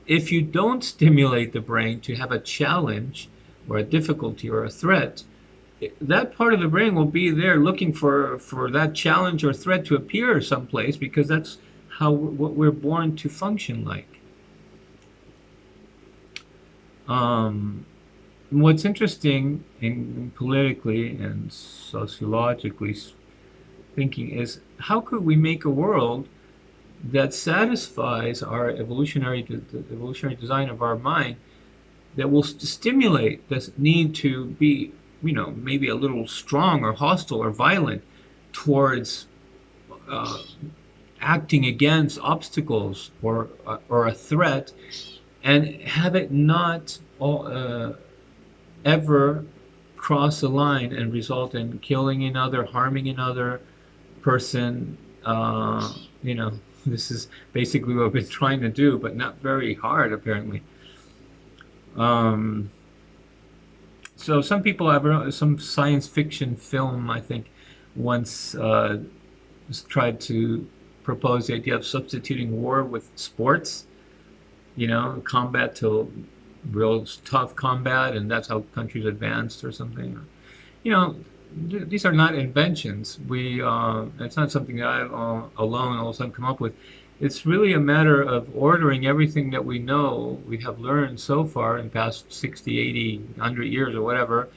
if you don't stimulate the brain to have a challenge or a difficulty or a threat, that part of the brain will be there looking for that challenge or threat to appear someplace, because that's what we're born to function like. What's interesting in politically and sociologically thinking is, how could we make a world that satisfies our the evolutionary design of our mind, that will stimulate this need to be, maybe a little strong or hostile or violent towards uh, acting against obstacles or a threat, and have it not ever cross a line and result in killing another, harming another person. You know, this is basically what I've been trying to do, but not very hard apparently. Um, so some people have some science fiction film, I think, once tried to propose the idea of substituting war with sports. Combat to real tough combat, and that's how countries advanced or something. You know, these are not inventions. It's not something that I alone all of a sudden come up with. It's really a matter of ordering everything that we know, we have learned so far in the past 60, 80, 100 years or whatever,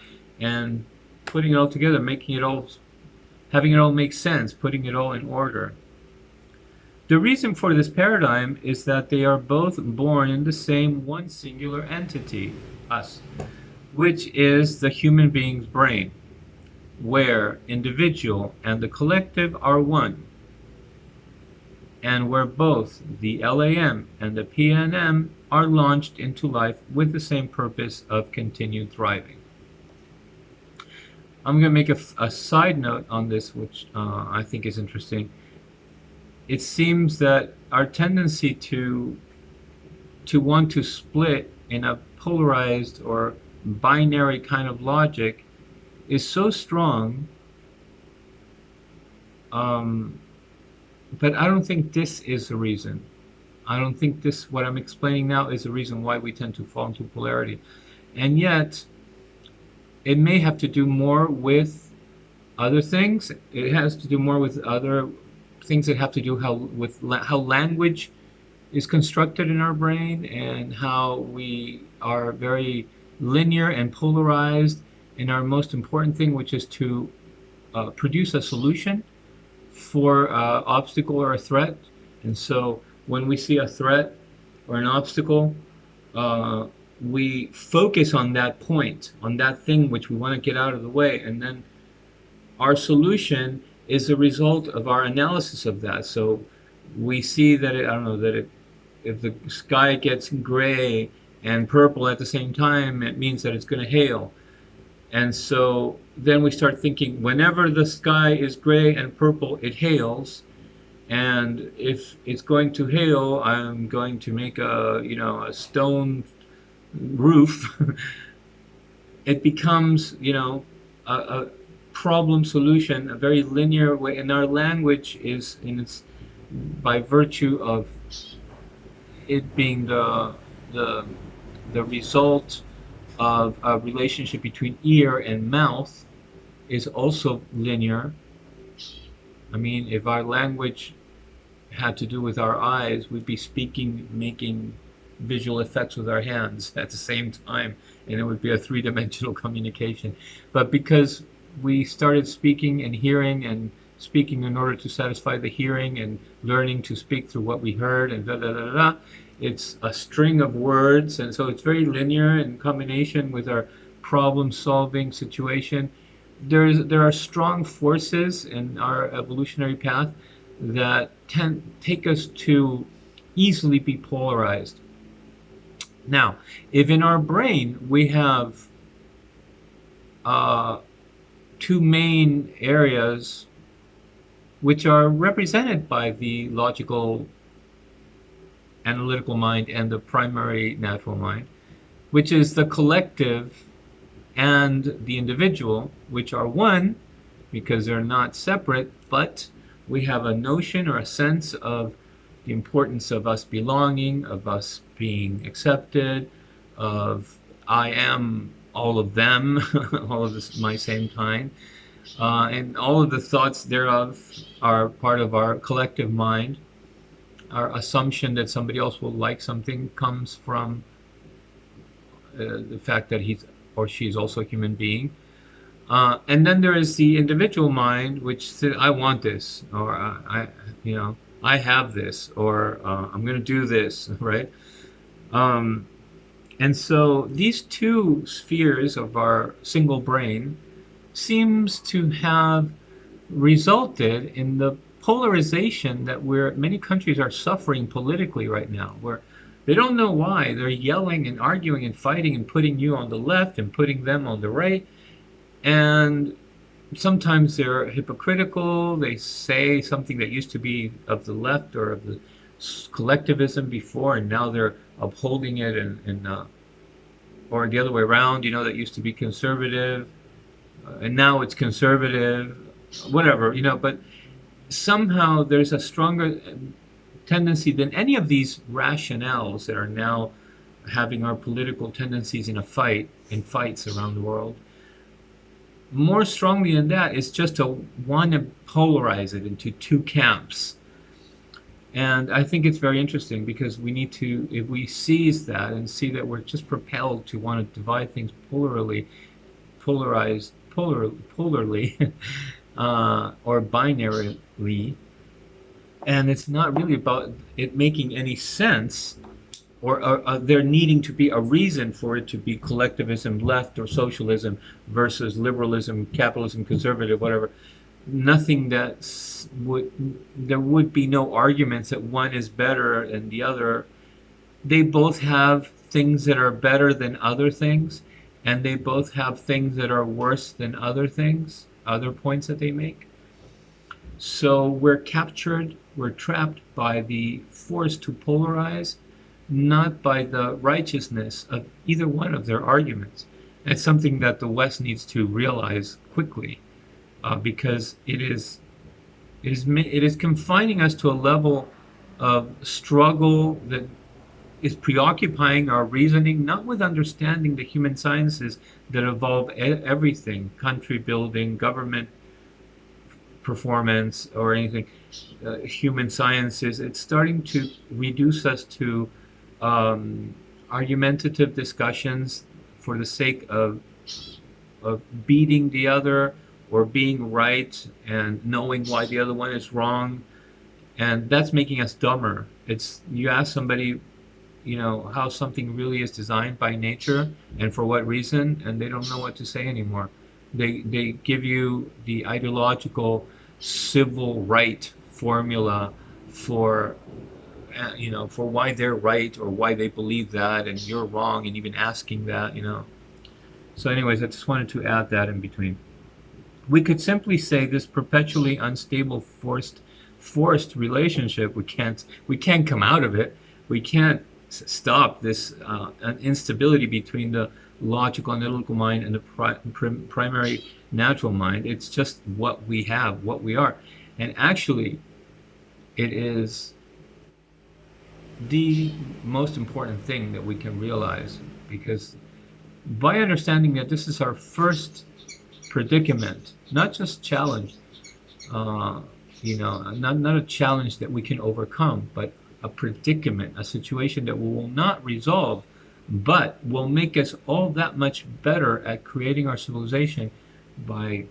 and putting it all together, having it all make sense, putting it all in order. The reason for this paradigm is that they are both born in the same one singular entity, us, which is the human being's brain, where individual and the collective are one, and where both the LAM and the PNM are launched into life with the same purpose of continued thriving. I'm going to make a side note on this, which I think is interesting. It seems that our tendency to want to split in a polarized or binary kind of logic is so strong, but I don't think this is the reason. I don't think what I'm explaining now is the reason why we tend to fall into polarity. And yet, it may have to do more with other things. It has to do more with other things that have to do with how language is constructed in our brain, and how we are very linear and polarized in our most important thing, which is to produce a solution for an obstacle or a threat. And so when we see a threat or an obstacle, we focus on that point, on that thing which we want to get out of the way, and then our solution is a result of our analysis of that. So we see that if the sky gets gray and purple at the same time, it means that it's going to hail. And so then we start thinking, whenever the sky is gray and purple, it hails. And if it's going to hail, I'm going to make a stone roof. It becomes, a problem solution, a very linear way. And our language is by virtue of it being the result of a relationship between ear and mouth, is also linear. I mean, if our language had to do with our eyes, we'd be speaking, making visual effects with our hands at the same time, and it would be a three-dimensional communication. But because we started speaking and hearing and speaking in order to satisfy the hearing, and learning to speak through what we heard, and da da da da, it's a string of words, and so it's very linear in combination with our problem-solving situation. There are strong forces in our evolutionary path that take us to easily be polarized. Now, if in our brain we have two main areas which are represented by the logical analytical mind and the primary natural mind, which is the collective and the individual, which are one because they're not separate, but we have a notion or a sense of the importance of us belonging, of us being accepted, of I am all of them, all of this my same kind, and all of the thoughts thereof are part of our collective mind. Our assumption that somebody else will like something comes from the fact that he's or she's also a human being. And then there is the individual mind, which says, I want this, or I have this, or I'm going to do this, right? Um, and so these two spheres of our single brain seems to have resulted in the polarization that many countries are suffering politically right now, where they don't know why. They're yelling and arguing and fighting and putting you on the left and putting them on the right. And sometimes they're hypocritical. They say something that used to be of the left or of the collectivism before, and now they're upholding it, or the other way around. That used to be conservative, and now it's conservative, whatever. But somehow there's a stronger tendency than any of these rationales that are now having our political tendencies in fights around the world. More strongly than that is just to want to polarize it into two camps. And I think it's very interesting because we need to, if we seize that and see that we're just propelled to want to divide things polarly, or binarily, and it's not really about it making any sense, or there needing to be a reason for it to be collectivism, left, or socialism versus liberalism, capitalism, conservative, whatever. Nothing there would be no arguments that one is better than the other. They both have things that are better than other things, and they both have things that are worse than other things, other points that they make. So we're trapped by the force to polarize, not by the righteousness of either one of their arguments. It's something that the West needs to realize quickly, because it is confining us to a level of struggle that is preoccupying our reasoning, not with understanding the human sciences that evolve everything, country building, government performance, or anything. Human sciences, it's starting to reduce us to argumentative discussions for the sake of beating the other, or being right and knowing why the other one is wrong. And that's making us dumber. You ask somebody, how something really is designed by nature and for what reason, and they don't know what to say anymore. They give you the ideological civil right formula for for why they're right or why they believe that and you're wrong, and even asking that. So anyways, I just wanted to add that in between. We could simply say this perpetually unstable forced relationship, we can't come out of it. We can't stop this instability between the logical analytical mind and the primary natural mind. It's just what we have, what we are. And actually, it is the most important thing that we can realize, because by understanding that this is our first predicament, not just challenge, not a challenge that we can overcome, but a predicament, a situation that we will not resolve, but will make us all that much better at creating our civilization by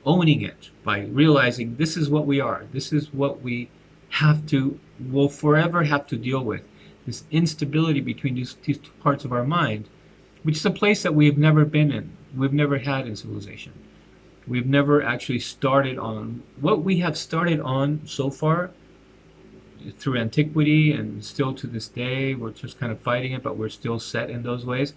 owning it, by realizing this is what we are, this is what we will forever have to deal with, this instability between these two parts of our mind, which is a place that we've never been in, we've never had in civilization. We've never actually started on what we have started on so far through antiquity, and still to this day we're just kind of fighting it, but we're still set in those ways,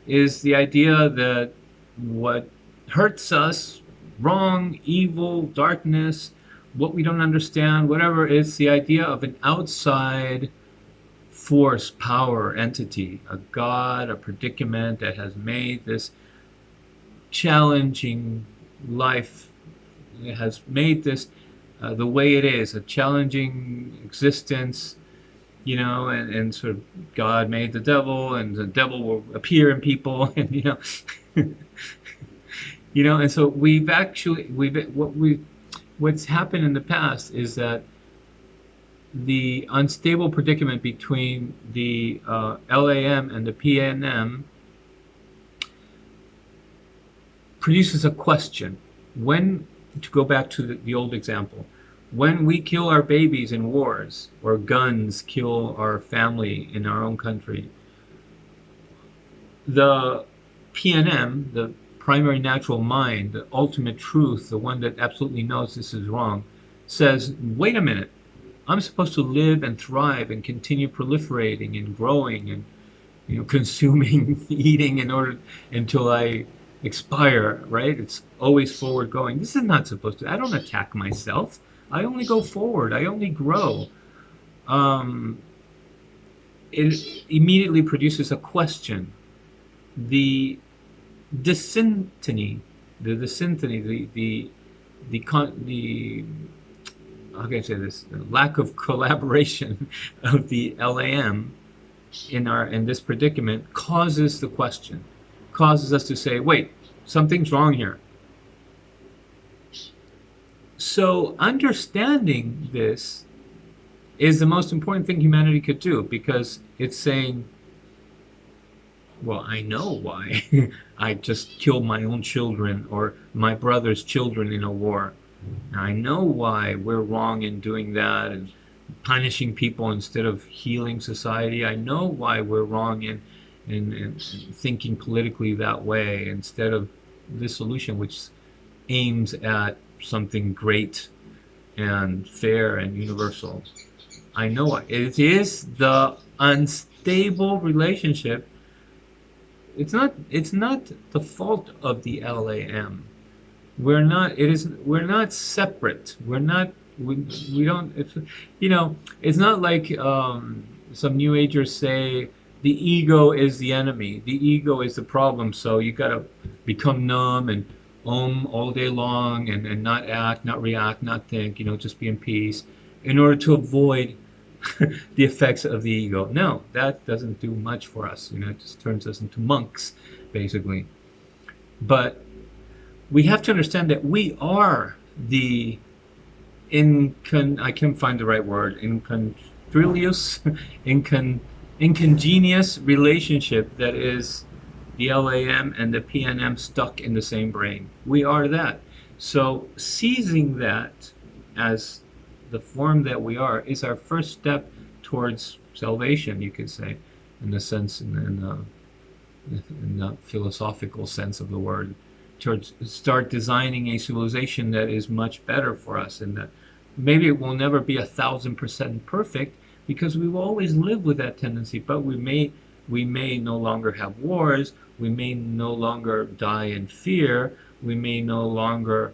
is the idea that what hurts us, wrong, evil, darkness, what we don't understand, whatever, is the idea of an outside force, power, entity, a god, a predicament that has made this challenging life, it has made this the way it is, a challenging existence, and sort of God made the devil, and the devil will appear in people, and and so what's happened in the past is that the unstable predicament between the LAM and the PNM produces a question. To go back to the old example, When we kill our babies in wars, or guns kill our family in our own country, the PNM, the primary natural mind, the ultimate truth, the one that absolutely knows this is wrong, says, wait a minute, I'm supposed to live and thrive and continue proliferating and growing and consuming, eating in order until I expire, right? It's always forward going. This is not supposed to. I don't attack myself. I only go forward. I only grow. Um, it immediately produces a question. The dyssyntony, the how can I say this? The lack of collaboration of the LAM in this predicament causes the question, causes us to say, wait, something's wrong here. So understanding this is the most important thing humanity could do, because it's saying, well, I know why I just killed my own children or my brother's children in a war. I know why we're wrong in doing that and punishing people instead of healing society. I know why we're wrong in thinking politically that way instead of this solution, which aims at something great and fair and universal. I know it is the unstable relationship. It's not the fault of the LAM. We're not separate. We don't, it's not like some New Agers say the ego is the enemy, the ego is the problem, so you gotta become numb and all day long and not act, not react, not think, just be in peace in order to avoid the effects of the ego. No, that doesn't do much for us. It just turns us into monks, basically. But we have to understand that we are the I can't find the right word, incongenious relationship that is the LAM and the PNM stuck in the same brain. We are that. So seizing that as the form that we are is our first step towards salvation, you could say, in the sense, in the philosophical sense of the word, towards start designing a civilization that is much better for us, and that maybe it will never be 1,000% perfect, because we will always live with that tendency, but we may no longer have wars, we may no longer die in fear, we may no longer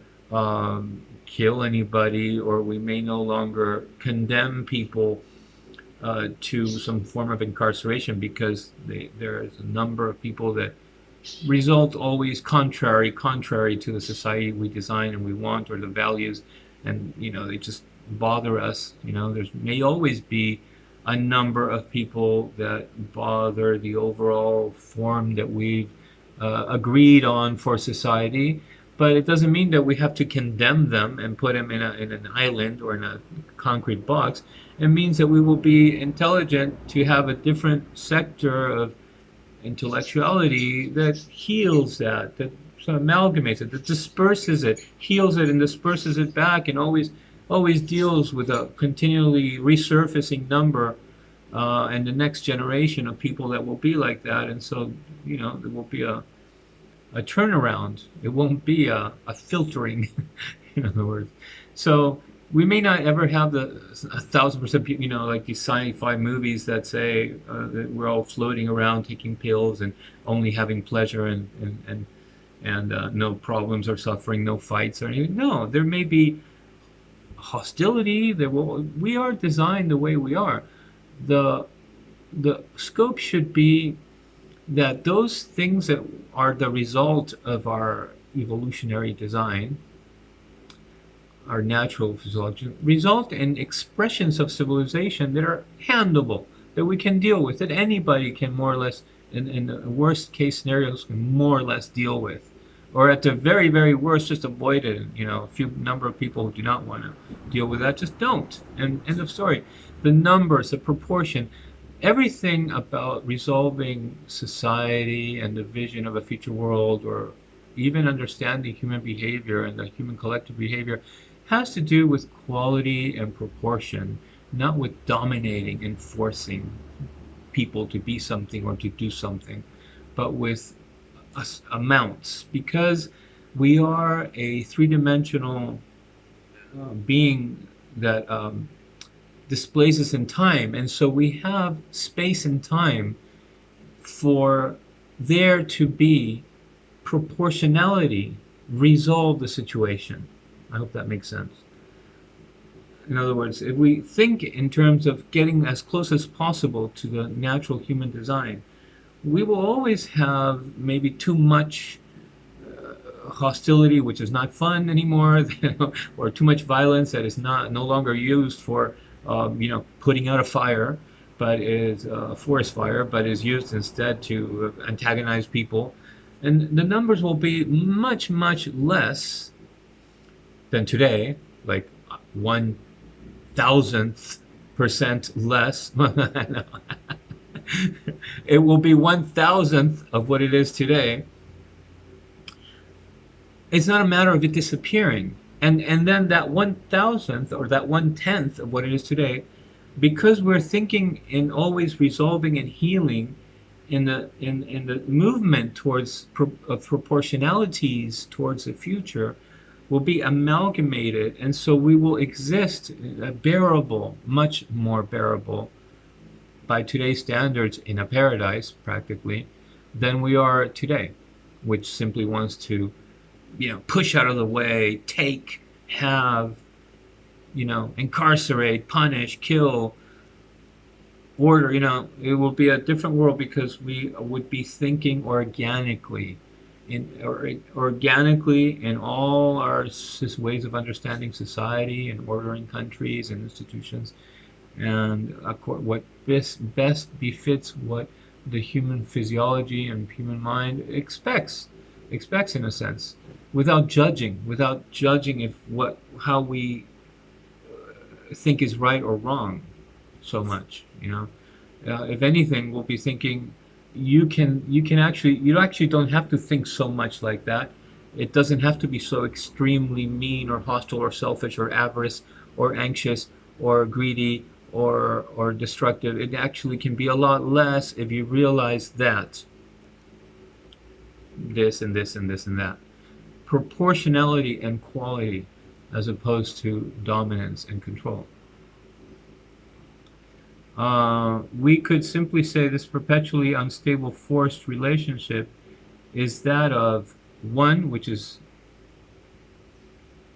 kill anybody, or we may no longer condemn people to some form of incarceration, because there is a number of people that result always contrary to the society we design and we want, or the values, and they just bother us. There may always be a number of people that bother the overall form that we've agreed on for society, but it doesn't mean that we have to condemn them and put them in an island or in a concrete box. It means that we will be intelligent to have a different sector of intellectuality that heals that sort of amalgamates it, that disperses it, heals it and disperses it back, and always deals with a continually resurfacing number and the next generation of people that will be like that. And so, there will be a turnaround. It won't be a filtering, in other words. So we may not ever have the 1,000%, like these sci-fi movies that say that we're all floating around taking pills and only having pleasure and no problems or suffering, no fights or anything. No, there may be hostility. We are designed the way we are. The scope should be that those things that are the result of our evolutionary design, our natural physiology, result in expressions of civilization that are handleable, that we can deal with, that anybody can more or less, in the worst case scenarios, can more or less deal with. Or at the very, very worst, just avoid it. A few number of people who do not want to deal with that, just don't. And end of story. The numbers, the proportion, everything about resolving society and the vision of a future world, or even understanding human behavior and the human collective behavior, has to do with quality and proportion, not with dominating and forcing people to be something or to do something, but with amounts. Because we are a three-dimensional being that displaces in time, and so we have space and time for there to be proportionality resolve the situation. I hope that makes sense. In other words, if we think in terms of getting as close as possible to the natural human design, we will always have maybe too much hostility, which is not fun anymore, or too much violence that is no longer used for putting out a fire, but is a forest fire, but is used instead to antagonize people. And the numbers will be much, much less than today, like 1,000th% less. It will be 1,000th of what it is today. It's not a matter of it disappearing. And then that 1,000th or that 1/10th of what it is today, because we're thinking in always resolving and healing in the movement towards proportionalities towards the future, will be amalgamated, and so we will exist bearable, much more bearable by today's standards in a paradise practically than we are today, which simply wants to push out of the way, take, have, incarcerate, punish, kill, order. It will be a different world because we would be thinking organically in all our ways of understanding society and ordering countries and institutions, and what best befits what the human physiology and human mind expects in a sense, without judging if how we think is right or wrong so much. If anything, we'll be thinking you actually don't have to think so much like that. It doesn't have to be so extremely mean or hostile or selfish or avarice or anxious or greedy or destructive. It actually can be a lot less if you realize that this and this and this and that. Proportionality and quality as opposed to dominance and control. We could simply say this perpetually unstable forced relationship is that of one which is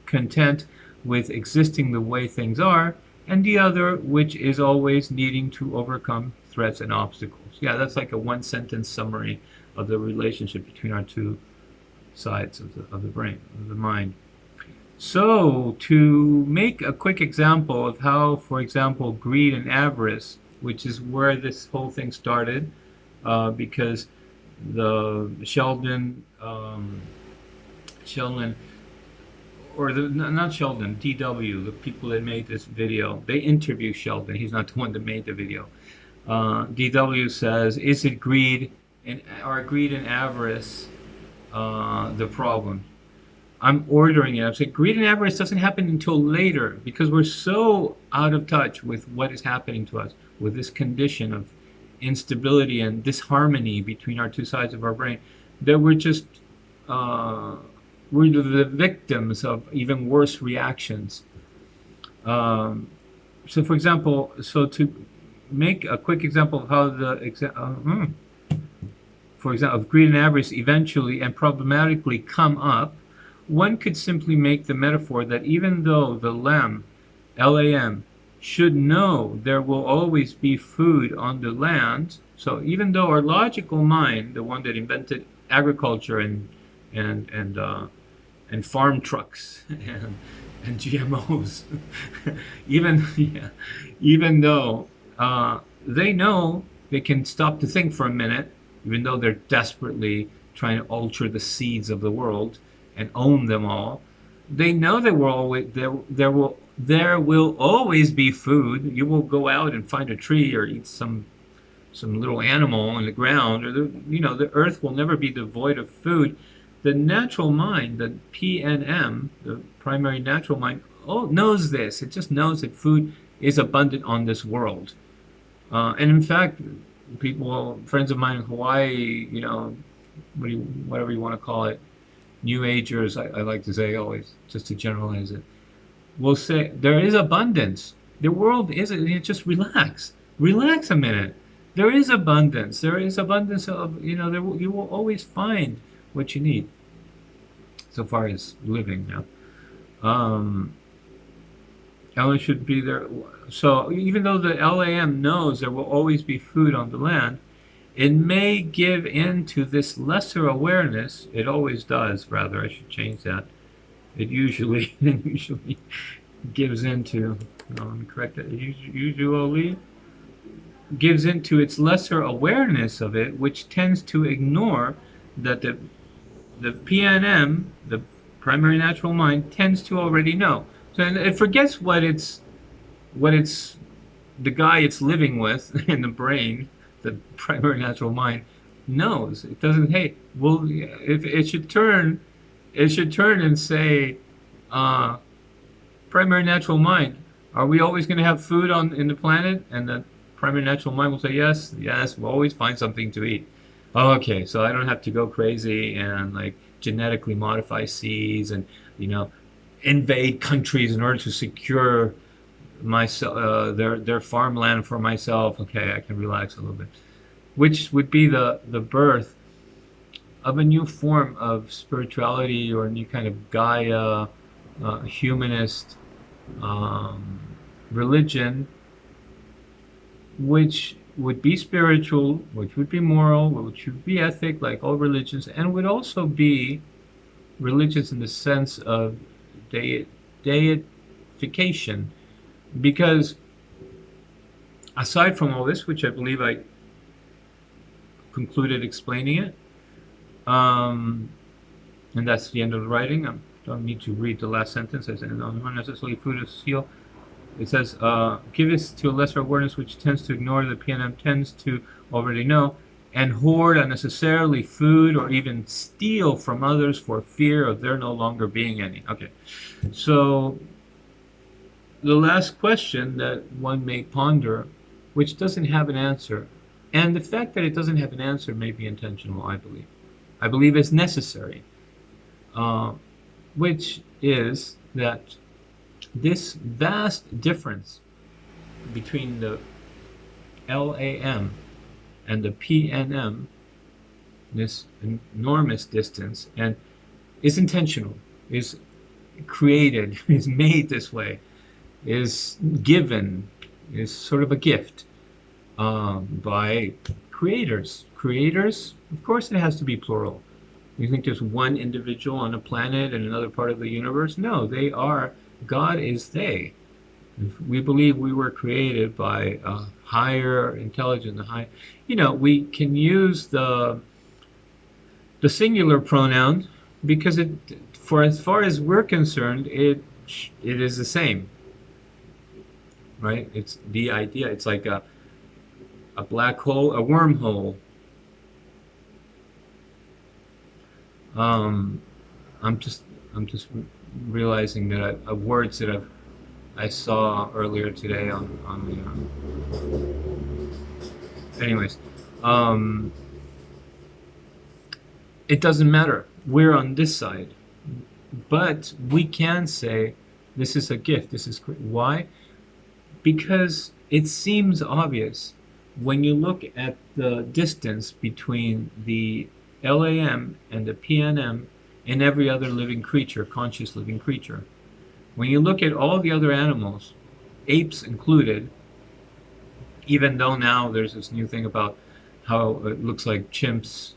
content with existing the way things are, and the other which is always needing to overcome threats and obstacles. Yeah, that's like a one-sentence summary of the relationship between our two sides of the brain, of the mind. So, to make a quick example of how, for example, greed and avarice, which is where this whole thing started, because the Sheldon, or not Sheldon, DW, the people that made this video, they interview Sheldon. He's not the one that made the video. DW says, is it greed and avarice the problem? I'm ordering it. I'm saying greed and avarice doesn't happen until later, because we're so out of touch with what is happening to us, with this condition of instability and disharmony between our two sides of our brain, that we're just we're the victims of even worse reactions. So for example, to make a quick example of how for example, of greed and avarice eventually and problematically come up, one could simply make the metaphor that even though the lamb, Lam, should know there will always be food on the land, so even though our logical mind, the one that invented agriculture and farm trucks and GMOs, even though they know they can stop to think for a minute, even though they're desperately trying to alter the seeds of the world and own them all, they know that there will always be food. You will go out and find a tree or eat some little animal on the ground, or the earth will never be devoid of food. The natural mind, the PNM, the primary natural mind, knows this. It just knows that food is abundant on this world. And in fact, friends of mine in Hawaii, whatever you want to call it, New Agers, I like to say always, just to generalize it, will say there is abundance. The world isn't. Just relax. Relax a minute. There is abundance. There is abundance of, you will always find what you need, so far as living now. Ellen should be there. So even though the LAM knows there will always be food on the land, it may give in to this lesser awareness. It always does, rather. I should change that. It usually gives into, no, let me correct that. Usually gives into its lesser awareness of it, which tends to ignore that the PNM, the primary natural mind, tends to already know. So it forgets what it's the guy it's living with in the brain, the primary natural mind, knows. It doesn't. Hey, well, if it should turn and say, primary natural mind, are we always going to have food in the planet? And the primary natural mind will say, yes, we'll always find something to eat. Oh, okay, so I don't have to go crazy and like genetically modify seeds and invade countries in order to secure myself their farmland for myself. Okay, I can relax a little bit, which would be the birth of a new form of spirituality or a new kind of Gaia humanist religion, which would be spiritual, which would be moral, which would be ethic, like all religions, and would also be religious in the sense of deification. Because aside from all this, which I believe I concluded explaining it, and that's the end of the writing. I don't need to read the last sentence. I said, no, not necessarily food is heal. It says, give us to a lesser awareness which tends to ignore the PNM tends to already know, and hoard unnecessarily food or even steal from others for fear of there no longer being any. Okay, so the last question that one may ponder, which doesn't have an answer, and the fact that it doesn't have an answer may be intentional, I believe. I believe it's necessary, which is that this vast difference between the LAM and the PNM, this enormous distance, and is intentional, is created, is made this way, is given, is sort of a gift by creators. Creators, of course it has to be plural. You think there's one individual on a planet and another part of the universe? No, they are. God is they. We believe we were created by a higher intelligence, we can use the singular pronoun because for as far as we're concerned, it is the same, right? It's the idea. It's like a black hole, a wormhole. I'm just realizing that words that I saw earlier today on the. Anyways, it doesn't matter. We're on this side, but we can say this is a gift. This is why? Because it seems obvious when you look at the distance between the LAM and the PNM and every other living creature, conscious living creature. When you look at all the other animals, apes included, even though now there's this new thing about how it looks like chimps,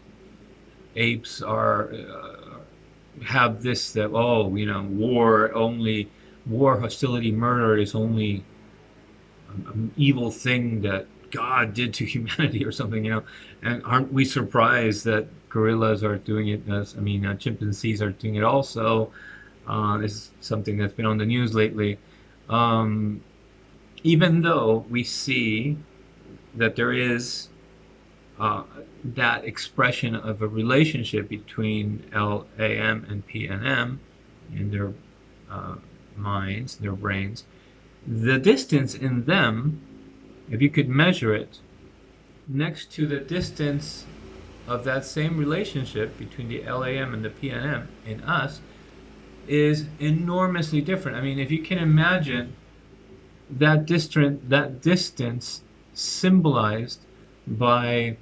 apes have this that war, hostility, murder is only an evil thing that God did to humanity or something, and aren't we surprised that gorillas are doing it? Chimpanzees are doing it also. This is something that's been on the news lately. Even though we see that there is that expression of a relationship between LAM and PNM in their minds, their brains, the distance in them, if you could measure it, next to the distance of that same relationship between the LAM and the PNM in us, is enormously different. I mean, if you can imagine that distance symbolized by,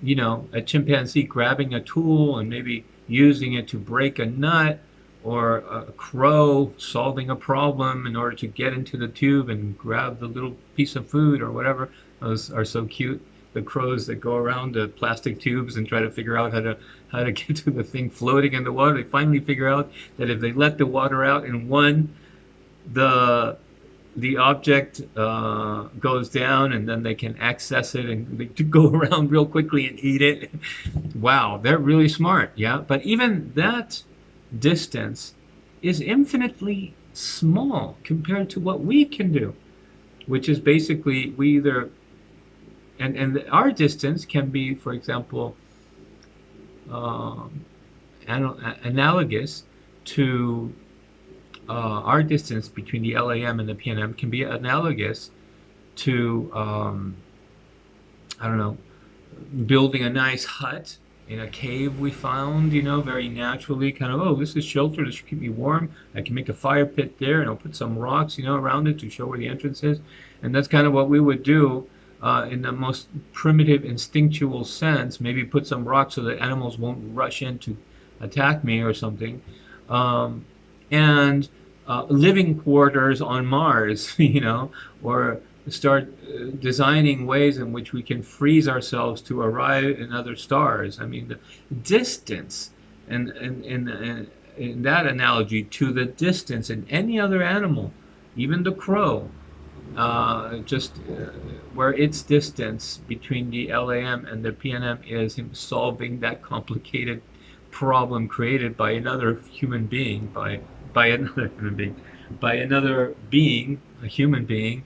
a chimpanzee grabbing a tool and maybe using it to break a nut, or a crow solving a problem in order to get into the tube and grab the little piece of food or whatever. Those are so cute. The crows that go around the plastic tubes and try to figure out how to get to the thing floating in the water. They finally figure out that if they let the water out in one, the object goes down, and then they can access it and they go around real quickly and eat it. Wow, they're really smart, yeah. But even that distance is infinitely small compared to what we can do, which is basically we either, and our distance can be, for example, analogous to our distance between the LAM and the PNM can be analogous to, I don't know, building a nice hut in a cave we found, very naturally, kind of, oh, this is shelter, this should keep me warm. I can make a fire pit there, and I'll put some rocks, around it to show where the entrance is. And that's kind of what we would do in the most primitive, instinctual sense. Maybe put some rocks so that animals won't rush in to attack me or something. And living quarters on Mars, or start designing ways in which we can freeze ourselves to arrive in other stars. I mean, the distance, and in that analogy, to the distance in any other animal, even the crow, where its distance between the LAM and the PNM is him solving that complicated problem created by another human being, by another being, a human being,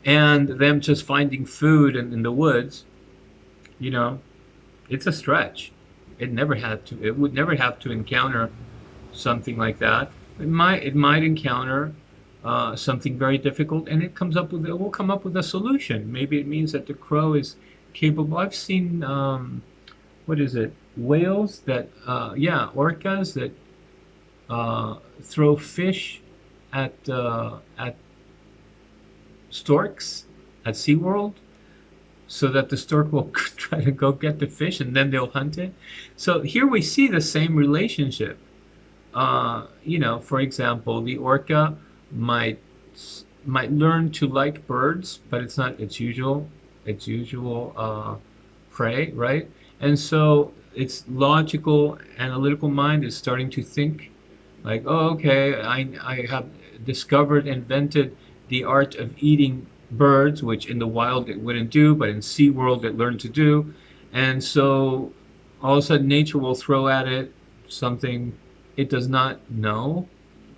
and them just finding food in the woods. It's a stretch. It would never have to encounter something like that. It might encounter something very difficult, and it will come up with a solution. Maybe it means that the crow is capable. I've seen whales that orcas that throw fish at storks at SeaWorld, so that the stork will try to go get the fish and then they'll hunt it. So here we see the same relationship. For example, the orca might learn to like birds, but it's not its usual prey, right? And so its logical, analytical mind is starting to think like, oh, okay, I have invented the art of eating birds, which in the wild it wouldn't do, but in SeaWorld it learned to do. And so all of a sudden nature will throw at it something it does not know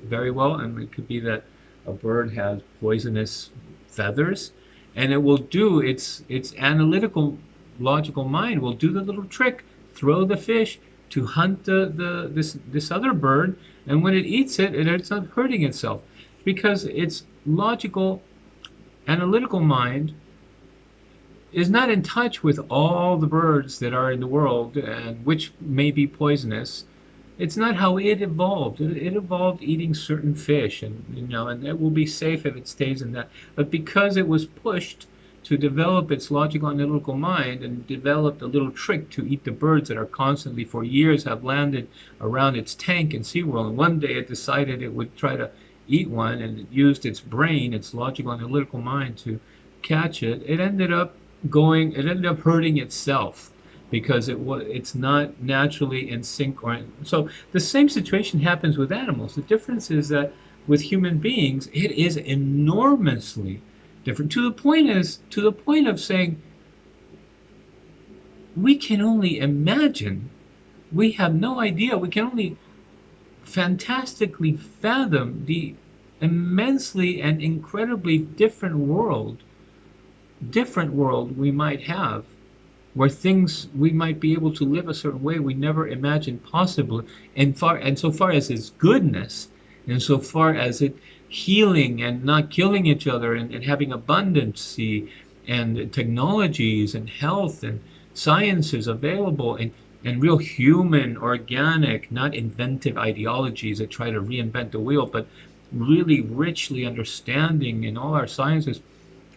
very well. And it could be that a bird has poisonous feathers, and it will do its analytical, logical mind will do the little trick, throw the fish to hunt this other bird, and when it eats it, it ends up hurting itself, because its logical, analytical mind is not in touch with all the birds that are in the world, and which may be poisonous. It's not how it evolved. It evolved eating certain fish, and it will be safe if it stays in that. But because it was pushed to develop its logical, analytical mind, and developed a little trick to eat the birds that are constantly, for years, have landed around its tank in SeaWorld, and one day it decided it would try to eat one, and it used its brain, its logical, analytical mind, to catch it. It ended up hurting itself, because it's not naturally in sync. So the same situation happens with animals. The difference is that with human beings, it is enormously different, to the point of saying we can only imagine. We have no idea. We can only fantastically fathom the immensely and incredibly different world we might have, where we might be able to live a certain way we never imagined possible, and so far as its goodness insofar as it healing and not killing each other, and having abundancy and technologies and health and sciences available, and real human, organic, not inventive ideologies that try to reinvent the wheel, but really richly understanding in all our sciences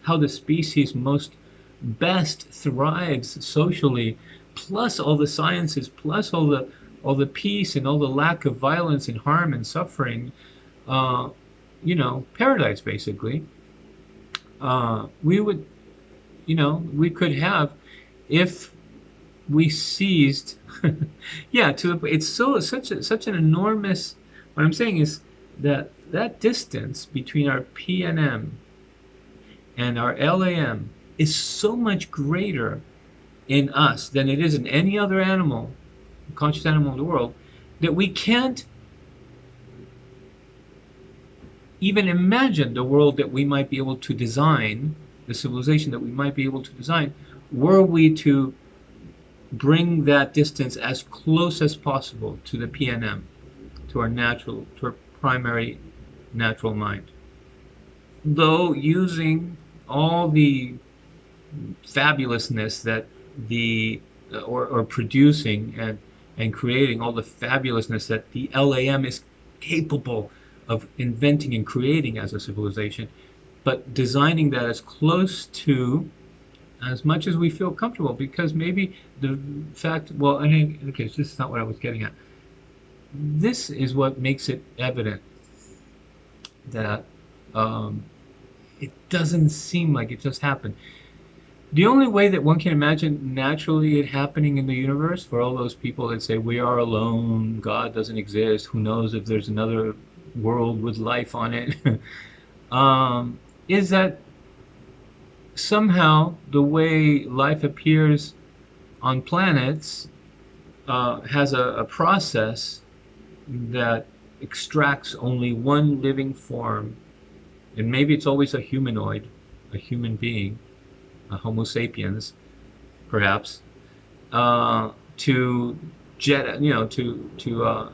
how the species most best thrives socially, plus all the sciences, plus all the peace and all the lack of violence and harm and suffering, uh, paradise basically. We would, we could have if we seized, yeah, it's such an enormous. What I'm saying is that distance between our PNM and our LAM is so much greater in us than it is in any other animal, conscious animal in the world, that we can't even imagine the world that we might be able to design, the civilization that we might be able to design, were we to bring that distance as close as possible to the PNM, to our primary natural mind. Though using all the fabulousness that or producing and creating all the fabulousness that the LAM is capable of inventing and creating as a civilization, but designing that as close to as much as we feel comfortable, because maybe the fact, well, in any case, this is not what I was getting at. This is what makes it evident that it doesn't seem like it just happened. The only way that one can imagine naturally it happening in the universe, for all those people that say we are alone, God doesn't exist, who knows if there's another world with life on it, is that somehow the way life appears on planets has a process that extracts only one living form, and maybe it's always a humanoid, a human being, a Homo sapiens, perhaps, to jet, to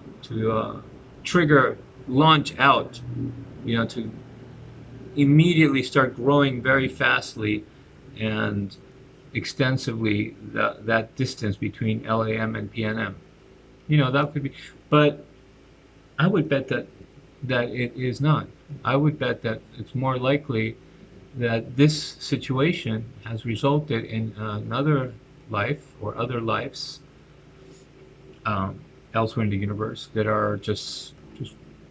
trigger, launch out, to immediately start growing very fastly and extensively that distance between LAM and PNM. That could be, but I would bet that it is not. I would bet that it's more likely that this situation has resulted in another life or other lives elsewhere in the universe that are just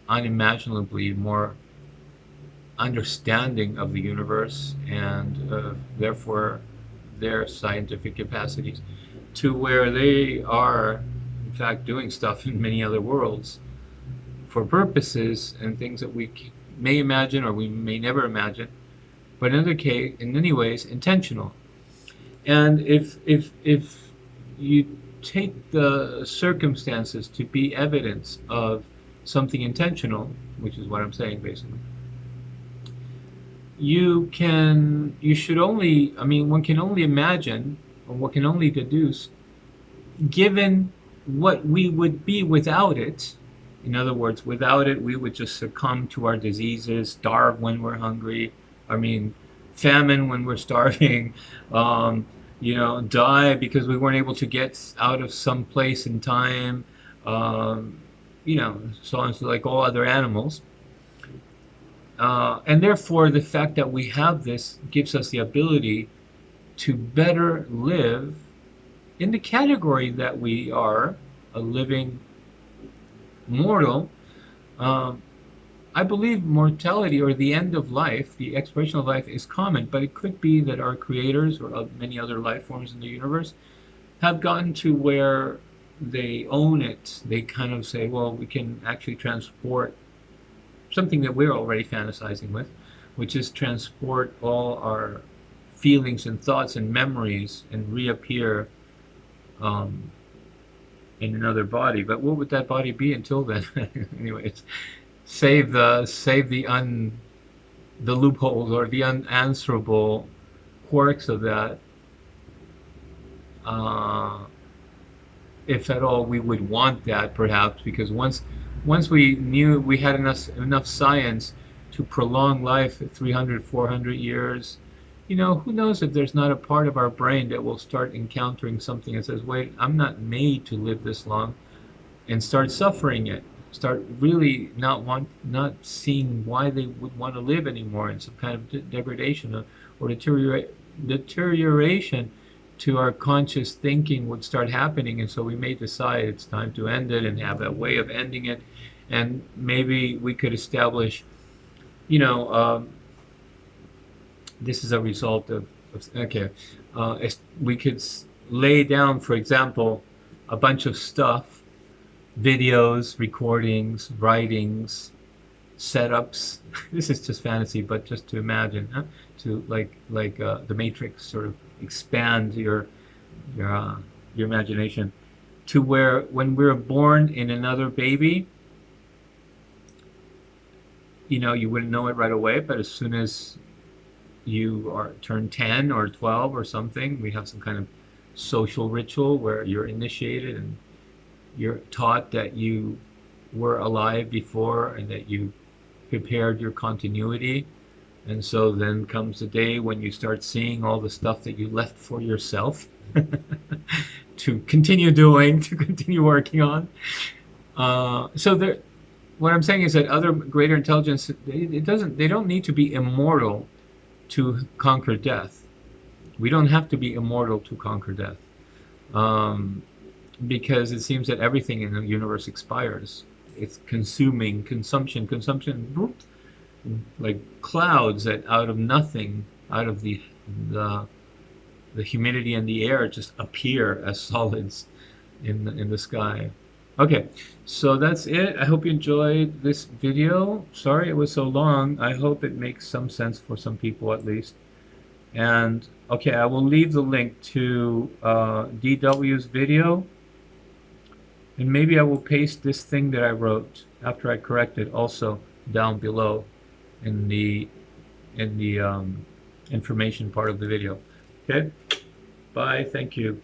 unimaginably more understanding of the universe, and therefore their scientific capacities, to where they are in fact doing stuff in many other worlds for purposes and things that we may imagine or we may never imagine, but in many ways intentional. And if you take the circumstances to be evidence of something intentional, which is what I'm saying basically, one can only imagine, or one can only deduce, given what we would be without it. In other words, without it, we would just succumb to our diseases, starve when we're hungry, famine when we're starving, die because we weren't able to get out of some place in time, so on, so like all other animals. And therefore, the fact that we have this gives us the ability to better live in the category that we are, a living mortal. I believe mortality, or the end of life, the expiration of life, is common, but it could be that our creators or many other life forms in the universe have gotten to where they own it. They kind of say, well, we can actually transport something that we're already fantasizing with, which is transport all our feelings and thoughts and memories and reappear in another body. But what would that body be until then? Anyways, save the loopholes or the unanswerable quirks of that. If at all we would want that, perhaps, because once once we knew we had enough science to prolong life at 300, 400 years, who knows if there's not a part of our brain that will start encountering something that says, wait, I'm not made to live this long, and start suffering it, start really not seeing why they would want to live anymore, and some kind of degradation or deterioration to our conscious thinking would start happening. And so we may decide it's time to end it and have a way of ending it. And maybe we could establish, you know, this is a result of okay, we could lay down, for example, a bunch of stuff, videos, recordings, writings, setups. This is just fantasy, but just to imagine, to like the Matrix, sort of expand your imagination to where when we're born in another baby, you wouldn't know it right away, but as soon as you are turn 10 or 12 or something, we have some kind of social ritual where you're initiated and you're taught that you were alive before and that you prepared your continuity. And so then comes the day when you start seeing all the stuff that you left for yourself to continue doing, to continue working on. What I'm saying is that other greater intelligence, they don't need to be immortal to conquer death. We don't have to be immortal to conquer death. Because it seems that everything in the universe expires. It's consumption, like clouds that out of nothing, out of the humidity and the air, just appear as solids in the sky. Okay, so that's it. I hope you enjoyed this video. Sorry it was so long. I hope it makes some sense for some people at least. And okay, I will leave the link to DW's video. And maybe I will paste this thing that I wrote after I correct it also down below in the information part of the video. Okay? Bye. Thank you.